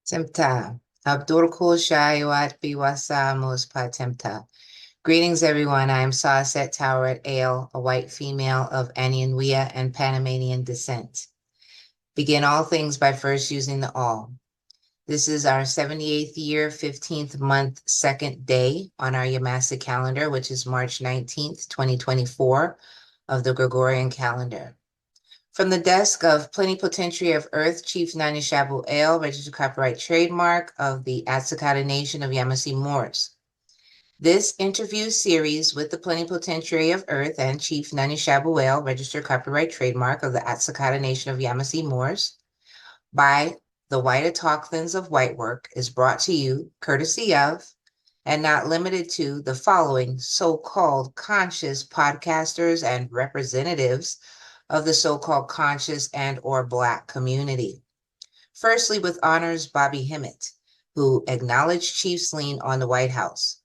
Temt-Ta. Abdur Shaayuaat biwa Saamus pa Temt-Ta. Greetings, everyone. I am Saaset Toweret Ale, a white female of Anianwea and Panamanian descent. Begin all things by first using the all. This is our 78th year, 15th month, second day on our Yamasee calendar, which is March 19th, 2024 of the Gregorian calendar. From the desk of Plenipotentiary of Earth, Chief Nanya, registered copyright trademark of the At-sik-hata Nation of Yamasee-Moors. This interview series with the Plenipotentiary of Earth and Chief Nanya, registered copyright trademark of the At-sik-hata Nation of Yamasee-Moors by the White Autochthons of Whitework is brought to you courtesy of and not limited to the following so-called conscious podcasters and representatives of the so-called conscious and or Black community. Firstly, with honors Bobby Hemmett, who acknowledged Chief's lien on the White House.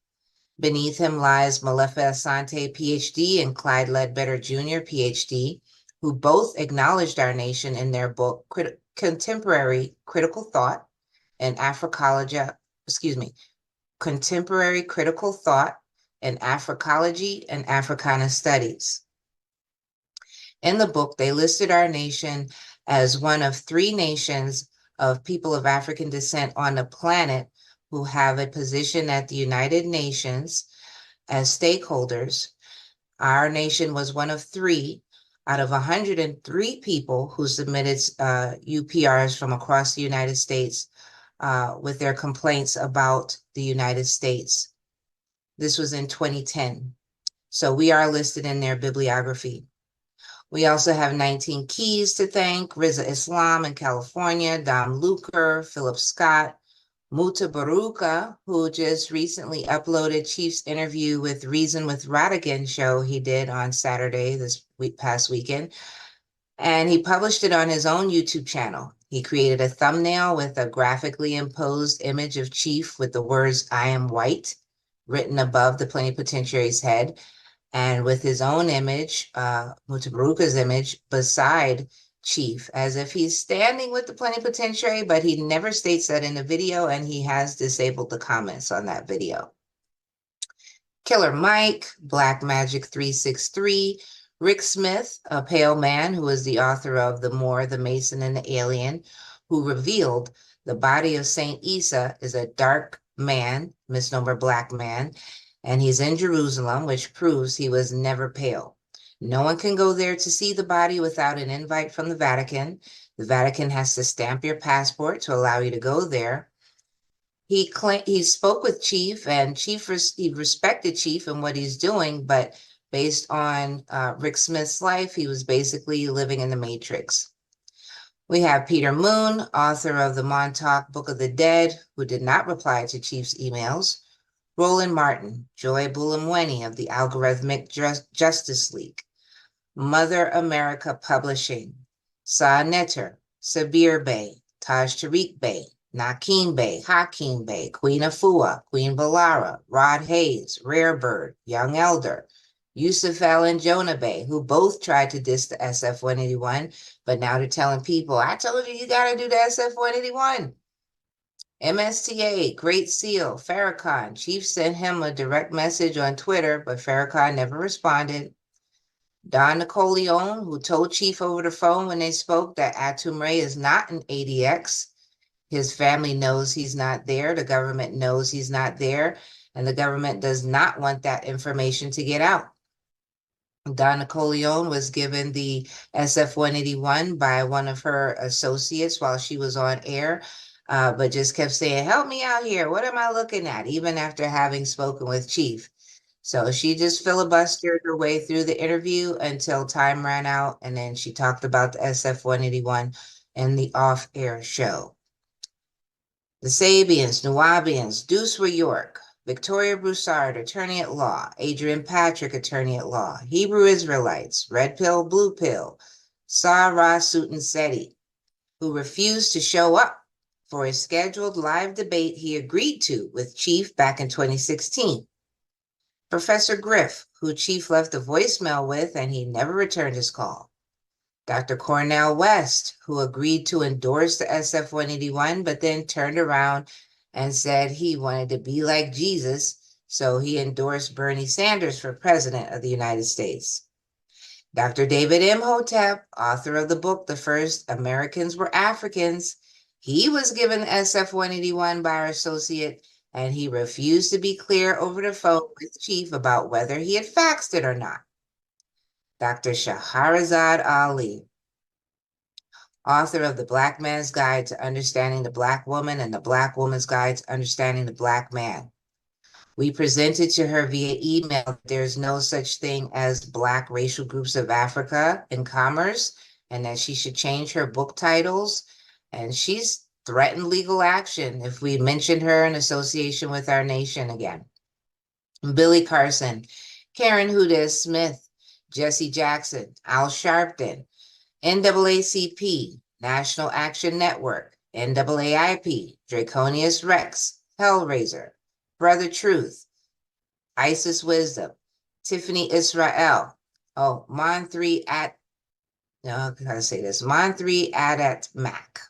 Beneath him lies Malefa Asante, PhD, and Clyde Ledbetter Jr., PhD, who both acknowledged our nation in their book, Contemporary Critical Thought and Contemporary Critical Thought in Africology and Africana Studies. In the book, they listed our nation as one of three nations of people of African descent on the planet who have a position at the United Nations as stakeholders. Our nation was one of three out of 103 people who submitted UPRs from across the United States with their complaints about the United States. This was in 2010. So we are listed in their bibliography. We also have 19 keys to thank: Riza Islam in California, Dom Luker, Philip Scott, Muta Baruka, who just recently uploaded Chief's interview with Reason with Radigan show he did on Saturday past weekend. And he published it on his own YouTube channel. He created a thumbnail with a graphically imposed image of Chief with the words, "I am white," written above the plenipotentiary's head, and with his own image, Mutabaruka's image, beside Chief, as if he's standing with the plenipotentiary, but he never states that in the video, and he has disabled the comments on that video. Killer Mike, Black Magic 363, Rick Smith, a pale man who is the author of The Moor, the Mason, and the Alien, who revealed the body of Saint Isa is a dark man, misnomer black man, and he's in Jerusalem, which proves he was never pale. No one can go there to see the body without an invite from the Vatican. The Vatican has to stamp your passport to allow you to go there. He spoke with Chief, and he respected Chief and what he's doing, but based on Rick Smith's life, he was basically living in the Matrix. We have Peter Moon, author of the Montauk Book of the Dead, who did not reply to Chief's emails. Roland Martin, Joy Bulamweni of the Algorithmic Justice League. Mother America Publishing, Sa Netter, Sabir Bey, Taj Tariq Bey, Nakeem Bey, Hakeem Bey, Queen Afua, Queen Balara, Rod Hayes, Rare Bird, Young Elder, Yusuf Al and Jonah Bey, who both tried to diss the SF-181, but now they're telling people, I told you, you got to do the SF-181. MSTA, Great Seal, Farrakhan. Chief sent him a direct message on Twitter, but Farrakhan never responded. Don Nicoleone, who told Chief over the phone when they spoke that Atumre is not an ADX. His family knows he's not there. The government knows he's not there. And the government does not want that information to get out. Don Nicoleone was given the SF-181 by one of her associates while she was on air. But just kept saying, help me out here. What am I looking at? Even after having spoken with Chief. So she just filibustered her way through the interview until time ran out. And then she talked about the SF-181 in the off-air show. The Sabians, Nuwabians, Deuce York, Victoria Broussard, attorney at law, Adrian Patrick, attorney at law, Hebrew Israelites, Red Pill, Blue Pill, Sarah Sutan Seti, who refused to show up for a scheduled live debate he agreed to with Chief back in 2016. Professor Griff, who Chief left a voicemail with and he never returned his call. Dr. Cornel West, who agreed to endorse the SF-181, but then turned around and said he wanted to be like Jesus, so he endorsed Bernie Sanders for president of the United States. Dr. David Imhotep, author of the book The First Americans Were Africans, he was given the SF-181 by our associate, and he refused to be clear over the phone with Chief about whether he had faxed it or not. Dr. Shahrazad Ali, author of The Black Man's Guide to Understanding the Black Woman and The Black Woman's Guide to Understanding the Black Man. We presented to her via email that there's no such thing as Black racial groups of Africa in commerce, and that she should change her book titles. And she's threatened legal action if we mention her in association with our nation again. Billy Carson, Karen Hudes Smith, Jesse Jackson, Al Sharpton, NAACP, National Action Network, NAAIP, Draconius Rex, Hellraiser, Brother Truth, Isis Wisdom, Tiffany Israel, Mon3 at, no, how to say this, Mon3 Adat Mac.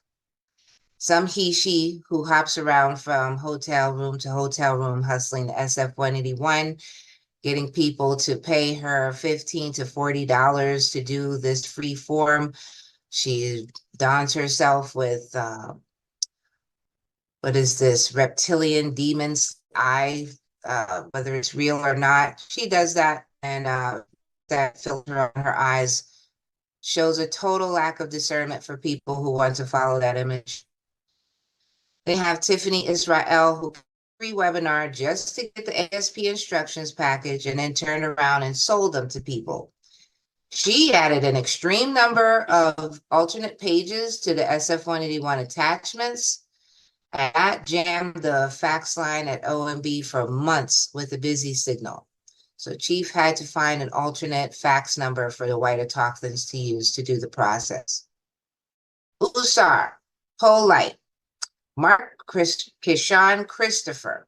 Some he/she who hops around from hotel room to hotel room hustling the SF-181, getting people to pay her $15 to $40 to do this free form. She dons herself with, what is this, reptilian demon's eye, whether it's real or not. She does that, and that filter on her eyes shows a total lack of discernment for people who want to follow that image. They have Tiffany Israel, who free webinar just to get the ASP instructions package and then turned around and sold them to people. She added an extreme number of alternate pages to the SF-181 attachments, and that jammed the fax line at OMB for months with a busy signal. So Chief had to find an alternate fax number for the white autochthons to use to do the process. Usar, Polite, Mark Kishan Christopher.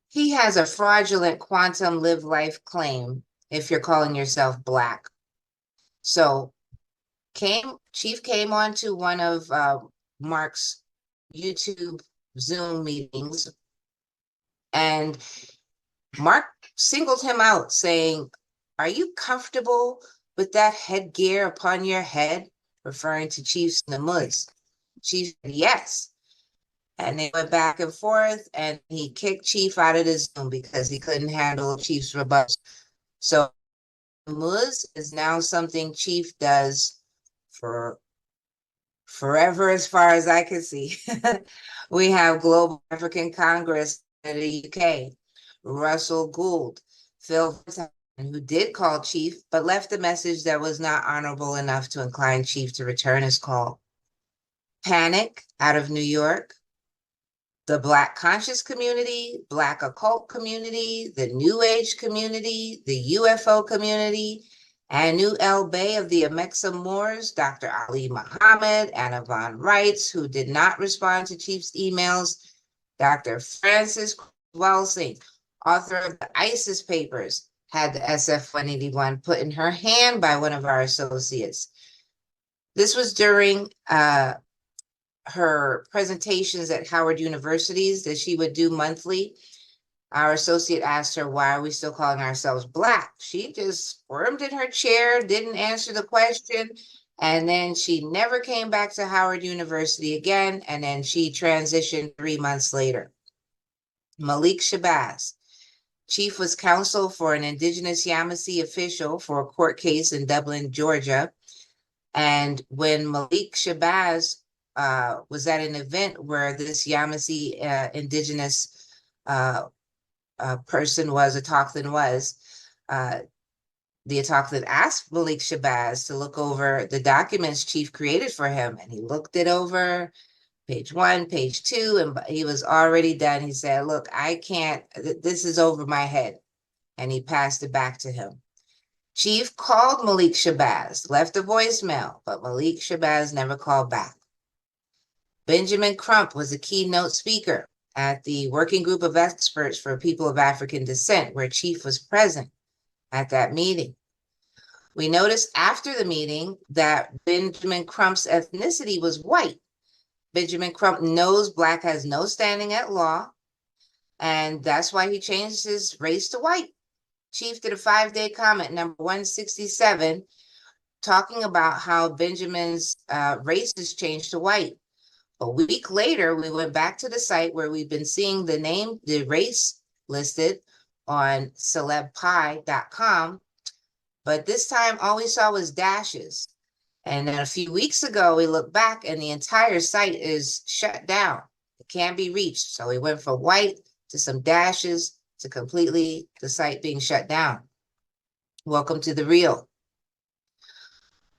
He has a fraudulent quantum live life claim if you're calling yourself Black. So Chief came on to one of Mark's YouTube Zoom meetings, and Mark singled him out saying, "Are you comfortable with that headgear upon your head?" referring to Chief's Namuds. Chief said yes. And they went back and forth, and he kicked Chief out of the Zoom because he couldn't handle Chief's rebuttals. So Moors is now something Chief does for forever, as far as I can see. We have Global African Congress in the UK, Russell Gould, Phil, who did call Chief, but left a message that was not honorable enough to incline Chief to return his call. Panic out of New York, the Black conscious community, Black occult community, the New Age community, the UFO community, Anu El Bey of the Yamasee-Moors, Dr. Ali Muhammad, Anna Von Reitz, who did not respond to Chief's emails, Dr. Francis Welsing, author of the ISIS papers, had the SF-181 put in her hand by one of our associates. This was during her presentations at Howard Universities that she would do monthly. Our associate asked her, "Why are we still calling ourselves Black?" She just squirmed in her chair, didn't answer the question, and then she never came back to Howard University again, and then she transitioned 3 months later. Malik Shabazz. Chief was counsel for an indigenous Yamasee official for a court case in Dublin, Georgia. And when Malik Shabazz was at an event where this Yamasee indigenous person was, autochthon was, the autochthon asked Malik Shabazz to look over the documents Chief created for him, and he looked it over, page 1, page 2, and he was already done. He said, "Look, I can't, this is over my head," and he passed it back to him. Chief called Malik Shabazz, left a voicemail, but Malik Shabazz never called back. Benjamin Crump was a keynote speaker at the Working Group of Experts for People of African Descent, where Chief was present at that meeting. We noticed after the meeting that Benjamin Crump's ethnicity was white. Benjamin Crump knows Black has no standing at law, and that's why he changed his race to white. Chief did a 5-day comment, number 167, talking about how Benjamin's race has changed to white. A week later, we went back to the site where we've been seeing the race listed on celebpie.com, but this time all we saw was dashes. And then a few weeks ago, we looked back and the entire site is shut down. It can't be reached. So we went from white to some dashes to completely the site being shut down. Welcome to the real.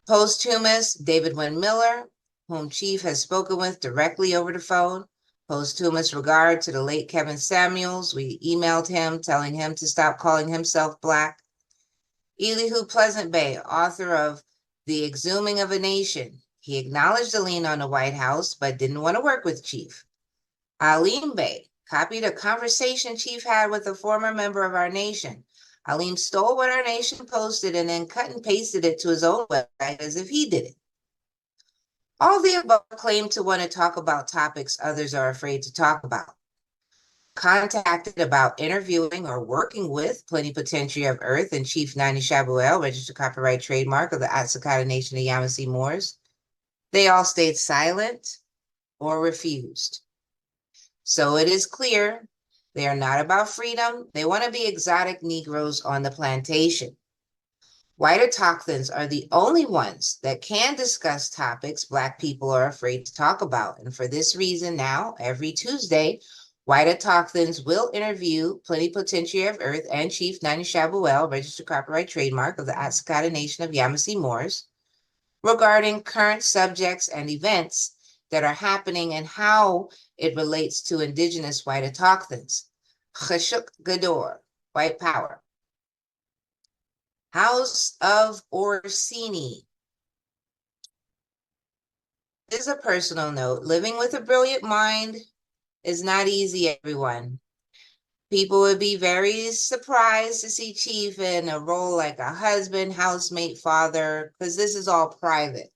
Posthumous David Wynn Miller, whom Chief has spoken with directly over the phone. Posthumous regard to the late Kevin Samuels. We emailed him telling him to stop calling himself Black. Elihu Pleasant Bay, author of The Exhuming of a Nation. He acknowledged the lien on the White House, but didn't want to work with Chief. Aleem Bay copied a conversation Chief had with a former member of our nation. Aleem stole what our nation posted and then cut and pasted it to his own website as if he did it. All the above claim to want to talk about topics others are afraid to talk about. Contacted about interviewing or working with Plenipotentiary of Earth and Chief Nanya Shaayuaat, registered copyright trademark of the At-sik-hata Nation of Yamasee-Moors. They all stayed silent or refused. So it is clear they are not about freedom. They want to be exotic Negroes on the plantation. White autochthons are the only ones that can discuss topics Black people are afraid to talk about. And for this reason now, every Tuesday, White autochthons will interview Plenipotentiary of Earth and Chief Nanya Shaayuaat, registered copyright trademark of the At-sik-hata Nation of Yamasee-Moors, regarding current subjects and events that are happening and how it relates to indigenous white autochthons. Cheshuk Gador, white power. House of ORSINI. This is a personal note. Living with a brilliant mind is not easy, everyone. People would be very surprised to see Chief in a role like a husband, housemate, father, because this is all private.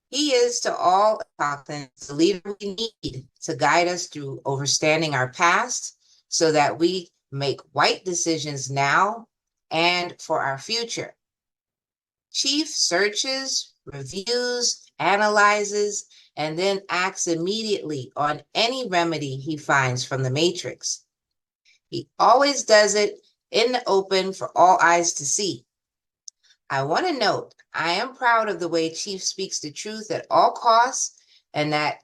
He is to all autochthons the leader we need to guide us through understanding our past so that we make white decisions now and for our future. Chief searches, reviews, analyzes, and then acts immediately on any remedy he finds from the matrix. He always does it in the open for all eyes to see. I want to note, I am proud of the way Chief speaks the truth at all costs and that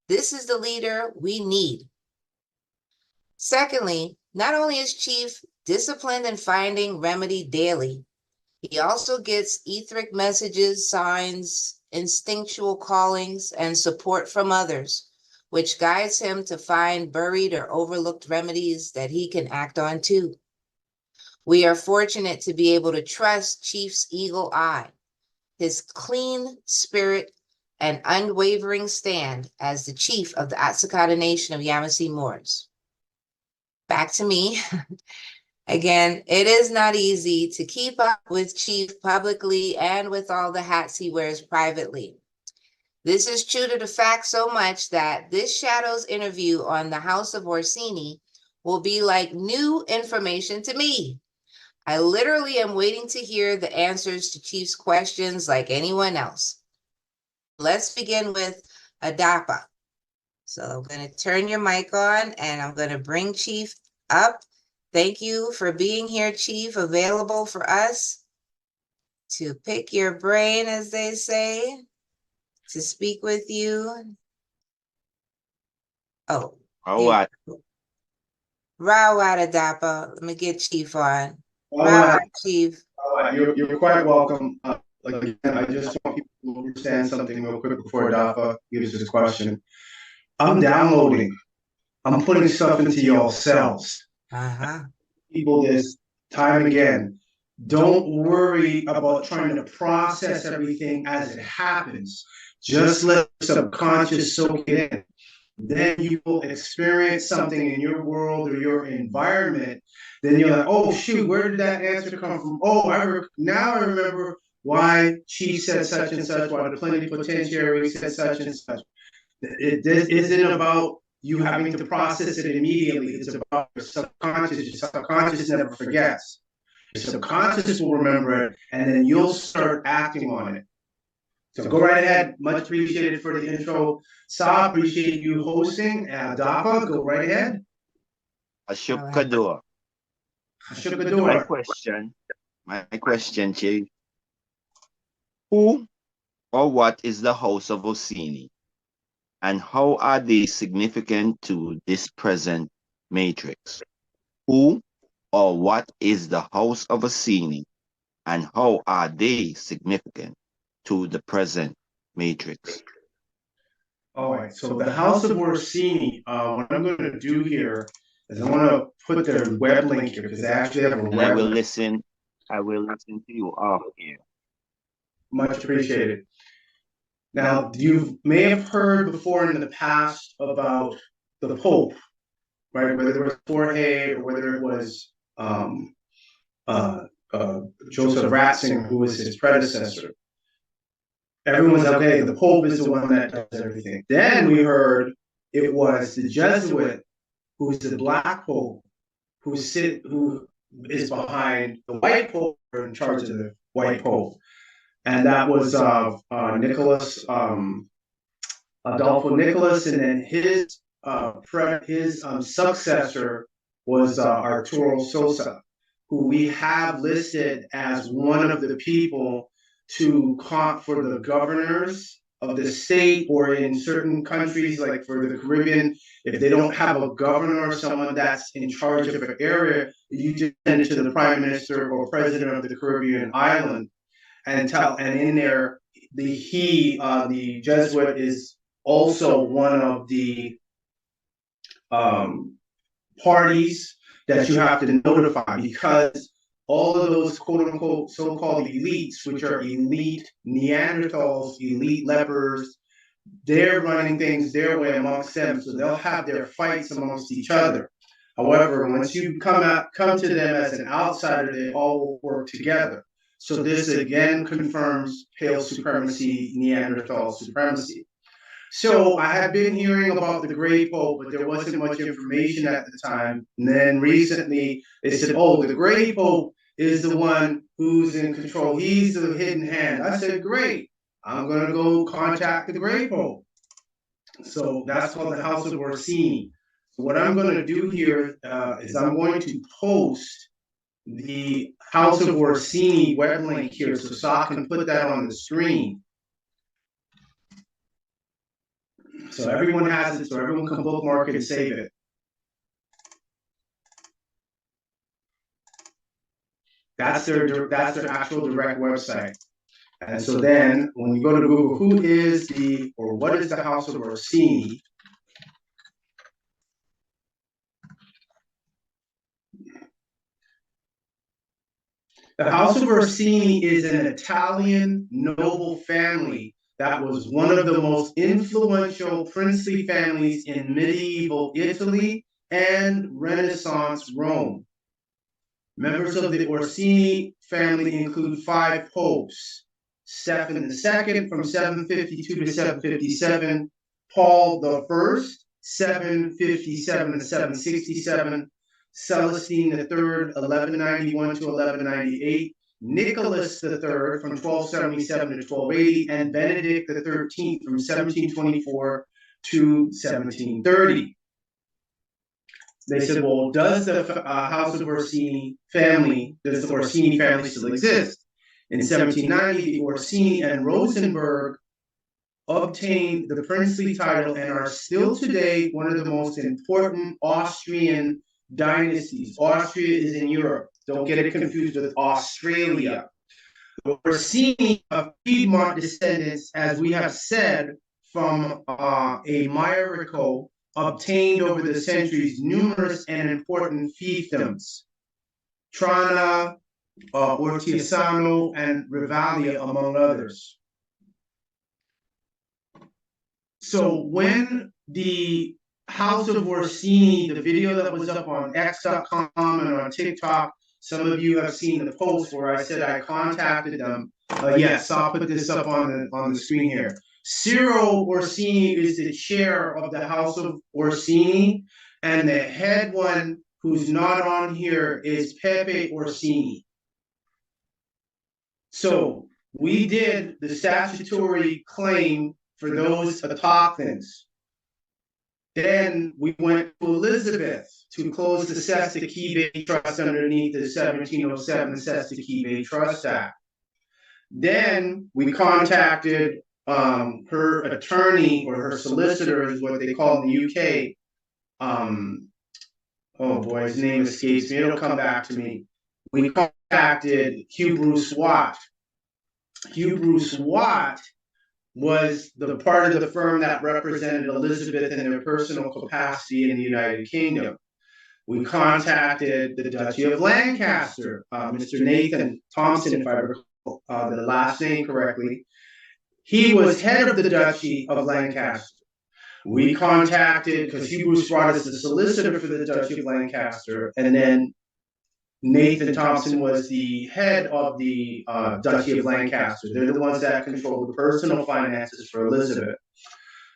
this is the leader we need. Secondly, not only is Chief disciplined in finding remedy daily, he also gets etheric messages, signs, instinctual callings, and support from others, which guides him to find buried or overlooked remedies that he can act on too. We are fortunate to be able to trust Chief's eagle eye, his clean spirit, and unwavering stand as the chief of the At-sik-hata Nation of Yamasee-Moors. Back to me. Again, it is not easy to keep up with Chief publicly and with all the hats he wears privately. This is true to the fact so much that this Shadows interview on the House of ORSINI will be like new information to me. I literally am waiting to hear the answers to Chief's questions like anyone else. Let's begin with Adapa. So I'm going to turn your mic on and I'm going to bring Chief up. Thank you for being here, Chief, available for us to pick your brain, as they say, to speak with you. Oh. All right. Shaayuaat Adapa. Let me get Chief on. Shaayuaat, Chief. you're quite welcome. Again, I just want people to understand something real quick before Dafa gives his question. I'm downloading. I'm putting stuff into your cells. People this time again. Don't worry about trying to process everything as it happens. Just let the subconscious soak it in. then you will experience something in your world or your environment. Then you're like, oh shoot, where did that answer come from? Oh, now I remember why Chief said such and such, why the plenipotentiary said such and such. This isn't about you having to process it immediately. It's about your subconscious. Your subconscious never forgets. Your subconscious will remember it, and then you'll start acting on it. So go right ahead. Much appreciated for the intro. Sa, appreciate you hosting. Dapa, go right ahead. Ashukador. My question, Chief. Who or what is the House of ORSINI, and how are they significant to this present matrix? Who or what is the House of ORSINI, and how are they significant to the present matrix? All right, so the House of ORSINI, what I'm going to do here is I want to put their web link here because they actually have a web. I will listen to you off here. Much appreciated. Now, you may have heard before in the past about the Pope, right? Whether it was Jorge or whether it was Joseph Ratzinger, who was his predecessor. Everyone's okay, the Pope is the one that does everything. Then we heard it was the Jesuit, who's the Black Pope, who is behind the White Pope, or in charge of the White Pope. And that was Nicholas, Adolfo Nicholas, and then his successor was Arturo Sosa, who we have listed as one of the people for the governors of the state, or in certain countries, like for the Caribbean, if they don't have a governor or someone that's in charge of an area, you just send it to the prime minister or president of the Caribbean island. And in there, the Jesuit is also one of the parties that you have to notify, because all of those quote unquote so-called elites, which are elite Neanderthals, elite lepers, they're running things their way amongst them, so they'll have their fights amongst each other. However, once you come to them as an outsider, they all will work together. So this again confirms Pale supremacy, Neanderthal supremacy. So I had been hearing about the Gray Pope, but there wasn't much information at the time. And then recently they said, oh, the Gray Pope is the one who's in control. He's the hidden hand. I said, great. I'm going to go contact the Gray Pope. So that's called the House of ORSINI. So what I'm going to do here is I'm going to post the House of ORSINI web link here, so Sa can put that on the screen. So everyone has it, so everyone can bookmark it and save it. That's their actual direct website. And so then when you go to Google, what is the House of ORSINI? The House of ORSINI is an Italian noble family that was one of the most influential princely families in medieval Italy and Renaissance Rome. Members of the ORSINI family include 5 popes: Stephen II from 752 to 757, Paul I, 757 to 767, Celestine III, 1191 to 1198, Nicholas III from 1277 to 1280, and Benedict XIII from 1724 to 1730. They said, well, does the House of ORSINI family, does the ORSINI family still exist? In 1790, the ORSINI and Rosenberg obtained the princely title and are still today one of the most important Austrian dynasties. Austria is in Europe. Don't get it confused with Australia. The ORSINI of Piedmont descendants, as we have said, from a Mairico, obtained over the centuries numerous and important fiefdoms. Trana, Ortiasano, and Rivalia, among others. So when the House of Orsini, the video that was up on X.com and on TikTok. Some of you have seen the post where I said I contacted them. Yes, I'll put this up on the screen here. Cyril Orsini is the chair of the House of Orsini, and the head one who's not on here is Pepe Orsini. So we did the statutory claim for those autochthons. Then we went to Elizabeth to close the Saamus-Bay Trust underneath the 1707 Saamus-Bay Trust Act. Then we contacted her attorney or her solicitor is what they call in the UK. Oh boy, his name escapes me. It'll come back to me. We contacted Hugh Bruce Watt. Hugh Bruce Watt was the part of the firm that represented Elizabeth in their personal capacity in the United Kingdom. We contacted the Duchy of Lancaster, Mr. Nathan Thompson, if I recall the last name correctly. He was head of the Duchy of Lancaster. We contacted, because Hugh Bruce brought us the solicitor for the Duchy of Lancaster, and then Nathan Thompson was the head of the Duchy of Lancaster. They're the ones that control the personal finances for Elizabeth.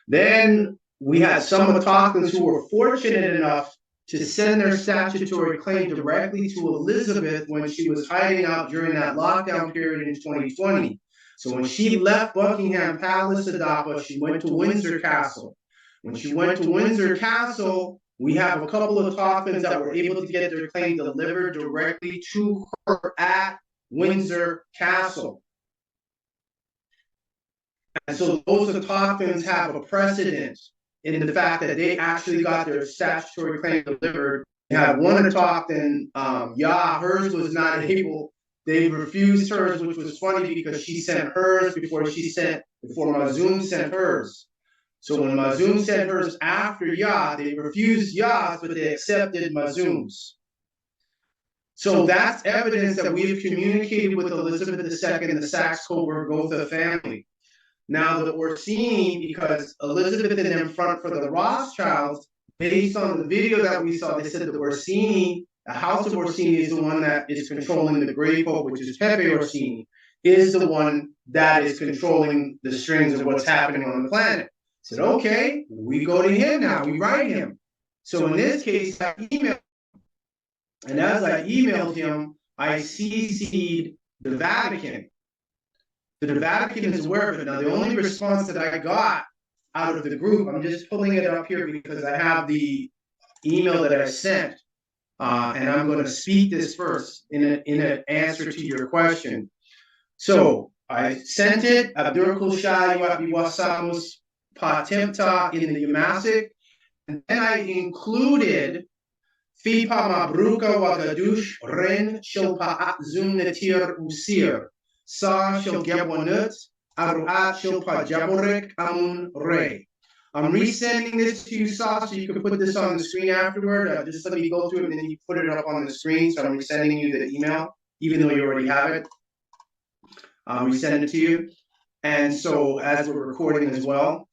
Then we had some autochthons who were fortunate enough to send their statutory claim directly to Elizabeth when she was hiding out during that lockdown period in 2020. So when she left Buckingham Palace, Adapa, she went to Windsor Castle. When she went to Windsor Castle, we have a couple of autochthons that were able to get their claim delivered directly to her at Windsor Castle. And so those autochthons have a precedent in the fact that they actually got their statutory claim delivered. You have one autochthon, hers was not able, they refused hers, which was funny because she sent hers before Mazoom sent hers. So when Mazoom sent hers after they refused Yah's, but they accepted Mazoom's. So that's evidence that we have communicated with Elizabeth II and the Saxe-Coburg-Gotha family. Now the Orsini, because Elizabeth and them front for the Rothschilds, based on the video that we saw, they said the Orsini, the House of Orsini is the one that is controlling the Great Pope, which is Pepe Orsini, is the one that is controlling the strings of what's happening on the planet. Said, okay, we go to him now, we write him. So in this case, I emailed him. And as I emailed him, I CC'd the Vatican. The Vatican is aware of it. Now, the only response that I got out of the group, I'm just pulling it up here because I have the email that I sent. And I'm going to speak this first in an answer to your question. So I sent it, Abdur Shaayuaat Saamus Temt-Ta in the Yamassee, and then I included Fipa Mabruka Wagadush Ren Shilpa Zum Netir Usir Sa Shil Gabonut Aruat Shilpa Jaborek Amun Re. I'm resending this to you, Sa, so you can put this on the screen afterward. Just let me go through it and then you put it up on the screen. So I'm resending you the email, even though you already have it. I'm resending it to you. And so as we're recording as well.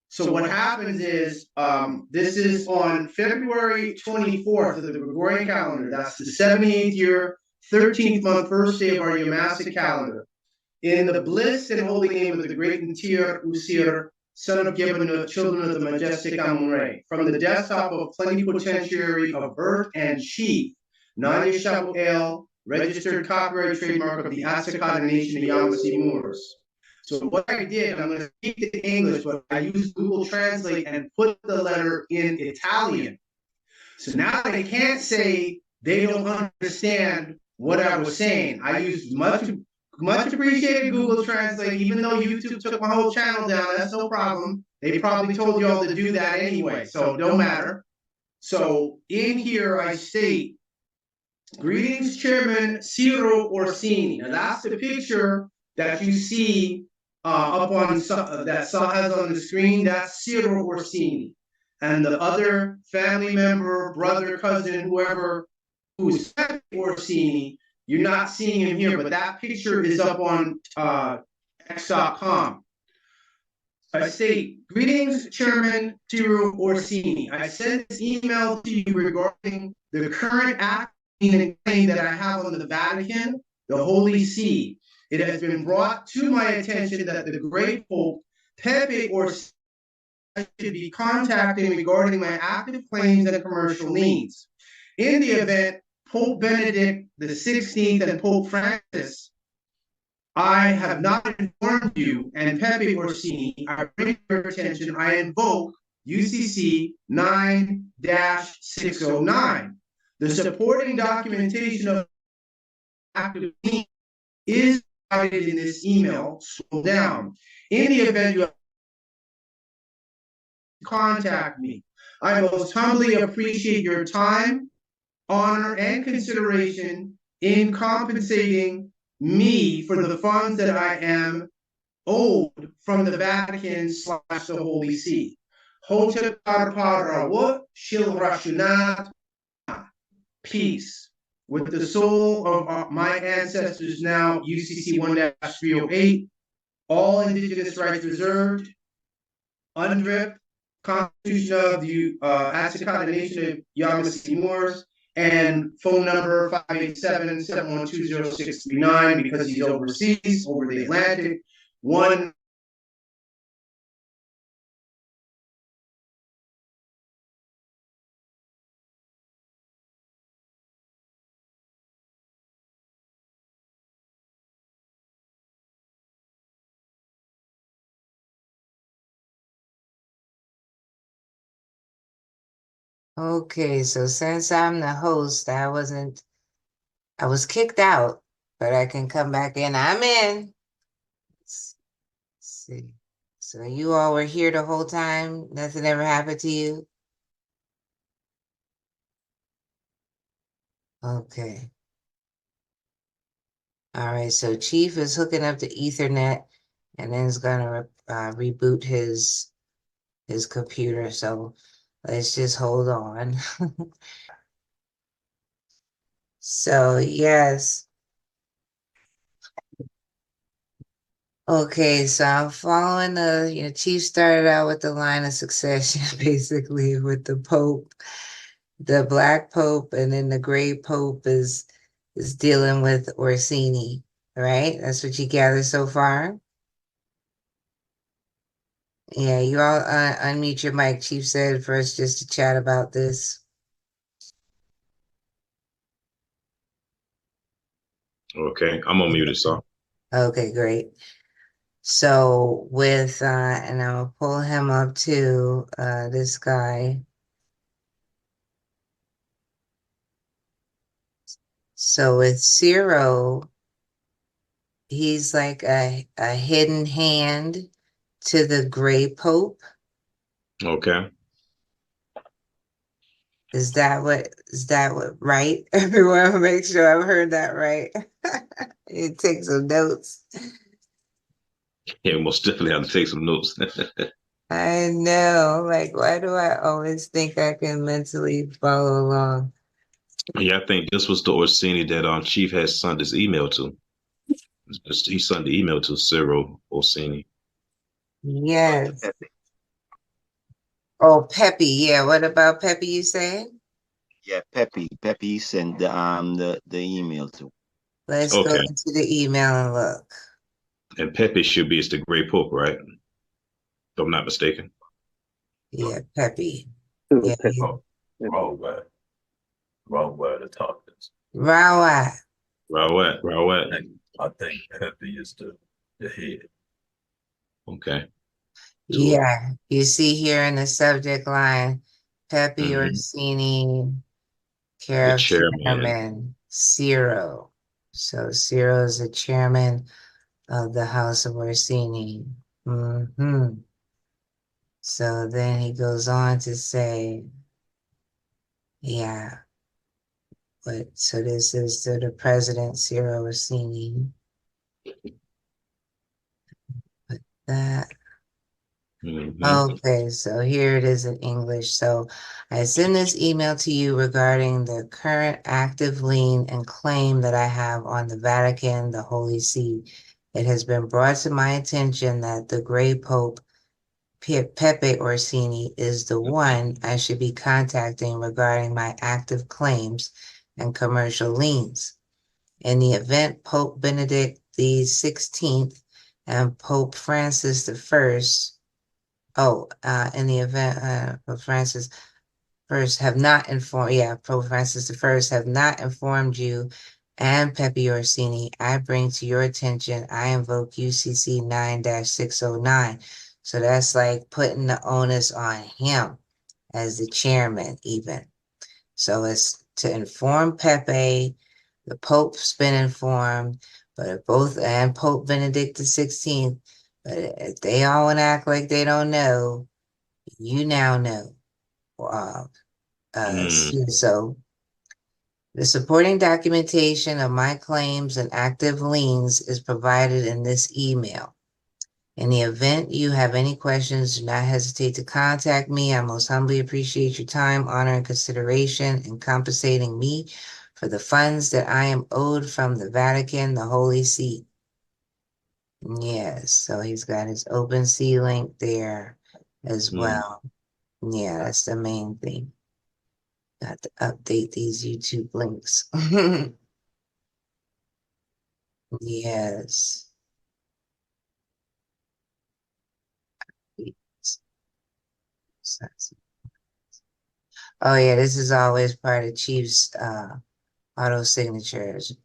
So what happens is, this is on February 24th of the Gregorian calendar. That's the 78th year, 13th month, first day of our Yamasee calendar. In the bliss and holy name of the great Ntir Usir, son of Gibbon, children of the majestic Amun-Re, from the desktop of Plenipotentiary of Earth and Chief, Nanya Shaayuaat, registered copyright trademark of the At-sik-hata nation of Yamasee-Moors. So what I did, I'm going to speak in English, but I used Google Translate and put the letter in Italian. So now they can't say they don't understand what I was saying. I used much appreciated Google Translate, even though YouTube took my whole channel down. That's no problem. They probably told you all to do that anyway, so don't matter. So in here I state, greetings, Chairman Cyril Orsini. Now that's the picture that you see up on that Sa has on the screen. That's Cyril Orsini, and the other family member, brother, cousin, whoever who's Orsini. You're not seeing him here, but that picture is up on X.com. I state, greetings, Chairman Tiro Orsini. I sent this email to you regarding the current act and claim that I have on the Vatican, the Holy See. It has been brought to my attention that the great Pope, Pepe Orsini, should be contacting regarding my active claims and commercial needs. In the event Pope Benedict the 16th and Pope Francis, I have not informed you, and Pepe Orsini, I bring your attention, I invoke UCC 9-609. The supporting documentation of active needs is provided in this email. Scroll down. In the event you have contact me, I most humbly appreciate your time, honor, and consideration in compensating me for the funds that I am owed from the Vatican / the Holy See. Hotep Parparawut Shil Rashunat. Peace. With the soul of my ancestors now, UCC 1-308, all indigenous rights reserved, UNDRIP, Constitution of the At-sik-hata Nation of Yamasee-Moors, and phone number 587-712-0639 because he's overseas, over the Atlantic. One Okay, so since I'm the host, I was kicked out, but I can come back in. I'm in. Let's see. So you all were here the whole time? Nothing ever happened to you? Okay. All right, so Chief is hooking up the Ethernet and then is gonna reboot his computer. So let's just hold on. So yes. Okay, so I'm following Chief started out with the line of succession, basically with the Pope, the Black Pope, and then the Gray Pope is dealing with Orsini, right? That's what you gather so far? Yeah, you all unmute your mic. Chief said for us just to chat about this. Okay, I'm on mute, so. Okay, great. So with, and I'll pull him up to this guy. So with Ciro, he's like a hidden hand to the Gray Pope. Okay. Is that what right? Everyone make sure I've heard that right. You take some notes. Yeah, most definitely have to take some notes. I know. Like, why do I always think I can mentally follow along? Yeah, I think this was the Orsini that Chief had sent his email to. He sent the email to Cyril Orsini. Yes. Oh, Pepe. Yeah. What about Pepe? You saying? Yeah, Pepe sent the email to. Let's go Okay. into the email and look. And Pepe should be the Great Pope, right? If I'm not mistaken. Yeah, Pepe. Yeah. Yeah. Wrong way to talk this. Rawa. Rawat. I think Pepe is the head. Okay. Yeah. You see here in the subject line, Pepe Orsini, care of chairman, Ciro. So Ciro is the chairman of the House of Orsini. So then he goes on to say, yeah, so this is to the president, Ciro Orsini. Put that. Okay, so here it is in English. So I send this email to you regarding the current active lien and claim that I have on the Vatican, the Holy See. It has been brought to my attention that the Gray Pope, Pepe Orsini is the one I should be contacting regarding my active claims and commercial liens. In the event Pope Benedict the 16th and Pope Francis the First, in the event Pope Francis First have not informed, Pope Francis the First have not informed you and Pepe Orsini, I bring to your attention, I invoke UCC 9-609. So that's like putting the onus on him as the chairman even. So it's to inform Pepe, the Pope's been informed, but if both, and Pope Benedict the 16th, but if they all want to act like they don't know, you now know. So the supporting documentation of my claims and active liens is provided in this email. In the event you have any questions, do not hesitate to contact me. I most humbly appreciate your time, honor, and consideration in compensating me for the funds that I am owed from the Vatican, the Holy See. Yes, so he's got his OpenSea link there as well. Yeah, that's the main thing. Got to update these YouTube links. Yes. Oh yeah, this is always part of Chief's auto signatures.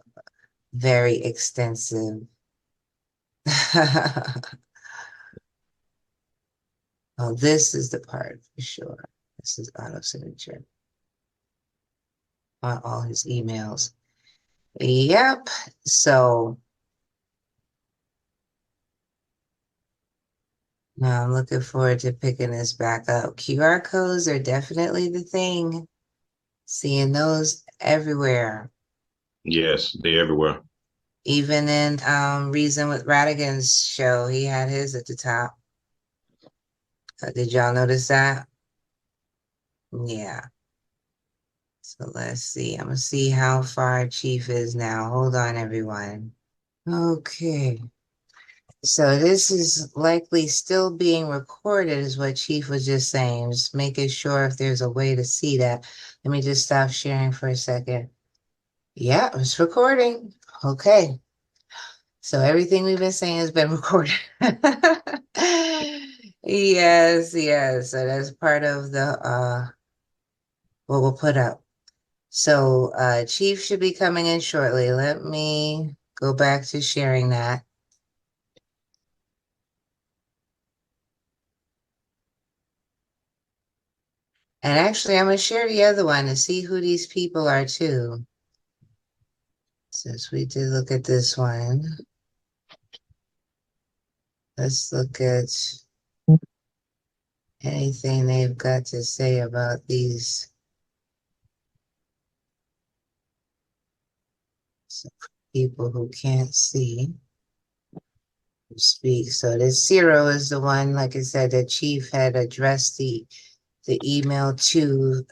Very extensive. Oh, this is the part for sure. This is auto signature on all his emails. Yep. So now I'm looking forward to picking this back up. QR codes are definitely the thing. Seeing those everywhere. Yes, they're everywhere. Even in Reason with Radigan's show, he had his at the top. Did y'all notice that? Yeah. So let's see. I'm gonna see how far Chief is now. Hold on, everyone. Okay. So this is likely still being recorded, is what Chief was just saying. Just making sure if there's a way to see that. Let me just stop sharing for a second. Yeah, it's recording. Okay. So everything we've been saying has been recorded. Yes, yes. So that's part of the what we'll put up. So Chief should be coming in shortly. Let me go back to sharing that. And actually, I'm going to share the other one to see who these people are too. Since we did look at this one, let's look at anything they've got to say about these people who can't see who speak. So this Zero is the one, like I said, that Chief had addressed the email to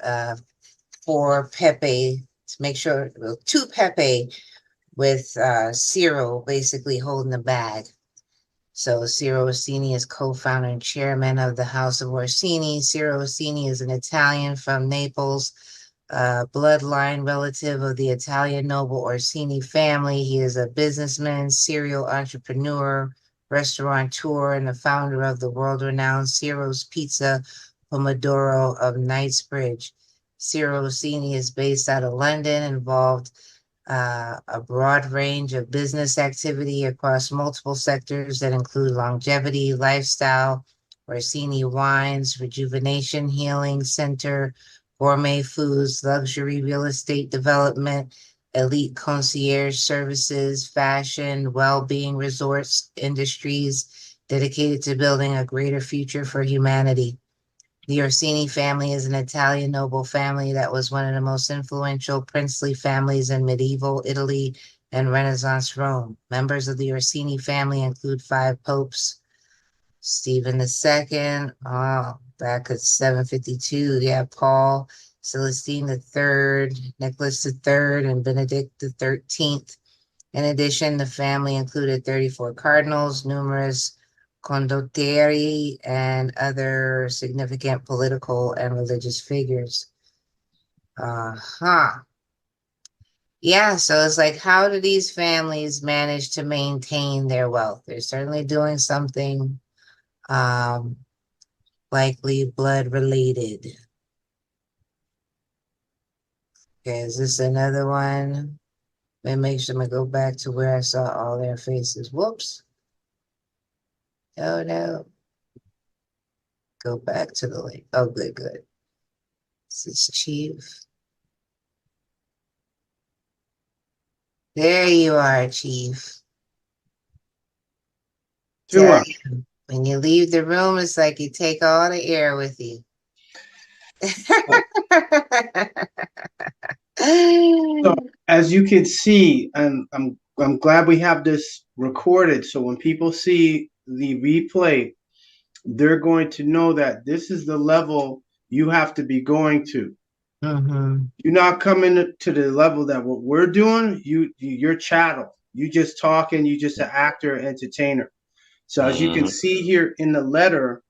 for Pepe to make sure, well, to Pepe with Ciro basically holding the bag. So Ciro Orsini is co-founder and chairman of the House of Orsini. Ciro Orsini is an Italian from Naples, bloodline relative of the Italian noble Orsini family. He is a businessman, serial entrepreneur, restaurateur, and the founder of the world-renowned Ciro's Pizza Pomodoro of Knightsbridge. Ciro Orsini is based out of London, involved a broad range of business activity across multiple sectors that include longevity, lifestyle, Orsini wines, rejuvenation, healing center, gourmet foods, luxury real estate development, elite concierge services, fashion, well-being resorts, industries dedicated to building a greater future for humanity. The Orsini family is an Italian noble family that was one of the most influential princely families in medieval Italy and Renaissance Rome. Members of the Orsini family include 5 popes: Stephen II, back at 752, Paul, Celestine III, Nicholas III, and Benedict XIII. In addition, the family included 34 cardinals, numerous Condottieri, and other significant political and religious figures. Uh-huh. Yeah, so it's like, how do these families manage to maintain their wealth? They're certainly doing something likely blood related. Okay, is this another one? Let me make sure I go back to where I saw all their faces. Whoops. Oh no. Go back to the link. Oh, good, good. This is Chief. There you are, Chief. Tua. When you leave the room, it's like you take all the air with you. So as you can see, and I'm glad we have this recorded. So when people see the replay, they're going to know that this is the level you have to be going to. You're not coming to the level that what we're doing. You're chattel. You just talking. You just an actor, entertainer. So as you can see here in the letter,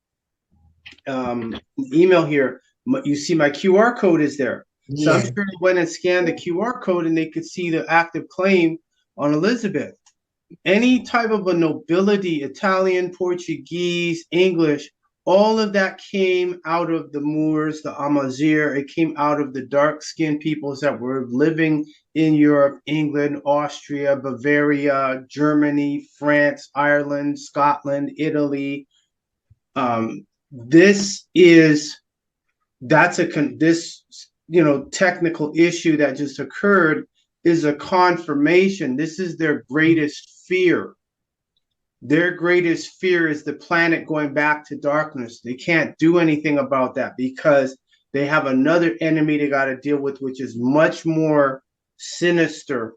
email here, you see my QR code is there. So I'm sure they went and scanned the QR code and they could see the active claim on Elizabeth. Any type of a nobility, Italian, Portuguese, English, all of that came out of the Moors, the Amazigh. It came out of the dark-skinned peoples that were living in Europe, England, Austria, Bavaria, Germany, France, Ireland, Scotland, Italy. This technical issue that just occurred is a confirmation. This is their greatest fear. Their greatest fear is the planet going back to darkness. They can't do anything about that because they have another enemy they got to deal with, which is much more sinister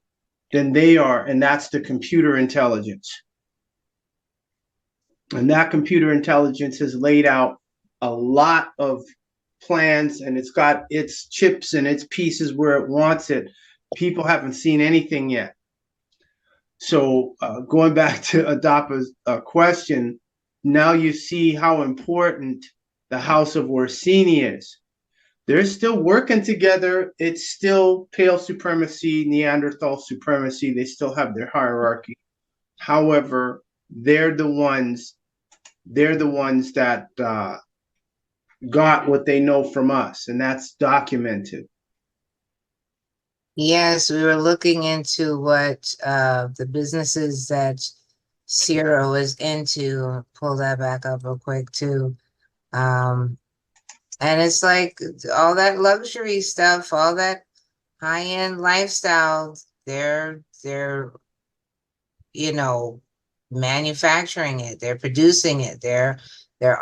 than they are, and that's the computer intelligence. And that computer intelligence has laid out a lot of plans, and it's got its chips and its pieces where it wants it. People haven't seen anything yet. So going back to Adapa's question, now you see how important the House of Orsini is. They're still working together. It's still Pale supremacy, Neanderthal supremacy. They still have their hierarchy. However, they're the ones that got what they know from us, and that's documented. Yes, we were looking into what the businesses that Ciro is into. Pull that back up real quick too. And it's like all that luxury stuff, all that high-end lifestyle, they're manufacturing it, they're producing it, they're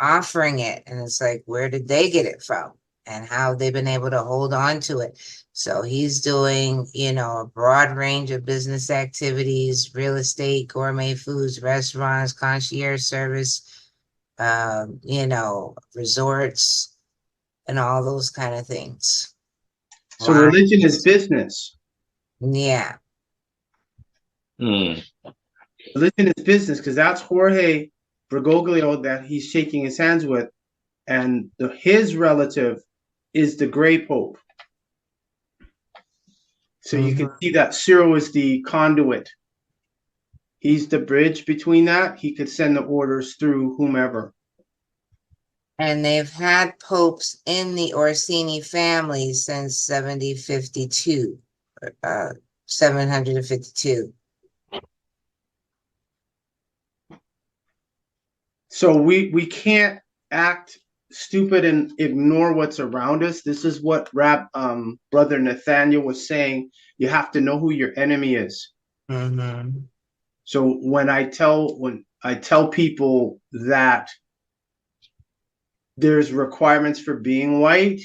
offering it, and it's like, where did they get it from and how they've been able to hold on to it? So he's doing a broad range of business activities: real estate, gourmet foods, restaurants, concierge service, resorts, and all those kind of things. So religion is business. Yeah. Religion is business, because that's Jorge Bergoglio that he's shaking his hands with, and his relative is the Grey Pope. So you can see that Cyril is the conduit. He's the bridge between that. He could send the orders through whomever. And they've had popes in the Orsini family since 752. So we can't act stupid and ignore what's around us. This is what Brother Nathaniel was saying. You have to know who your enemy is. So when I tell people that there's requirements for being white,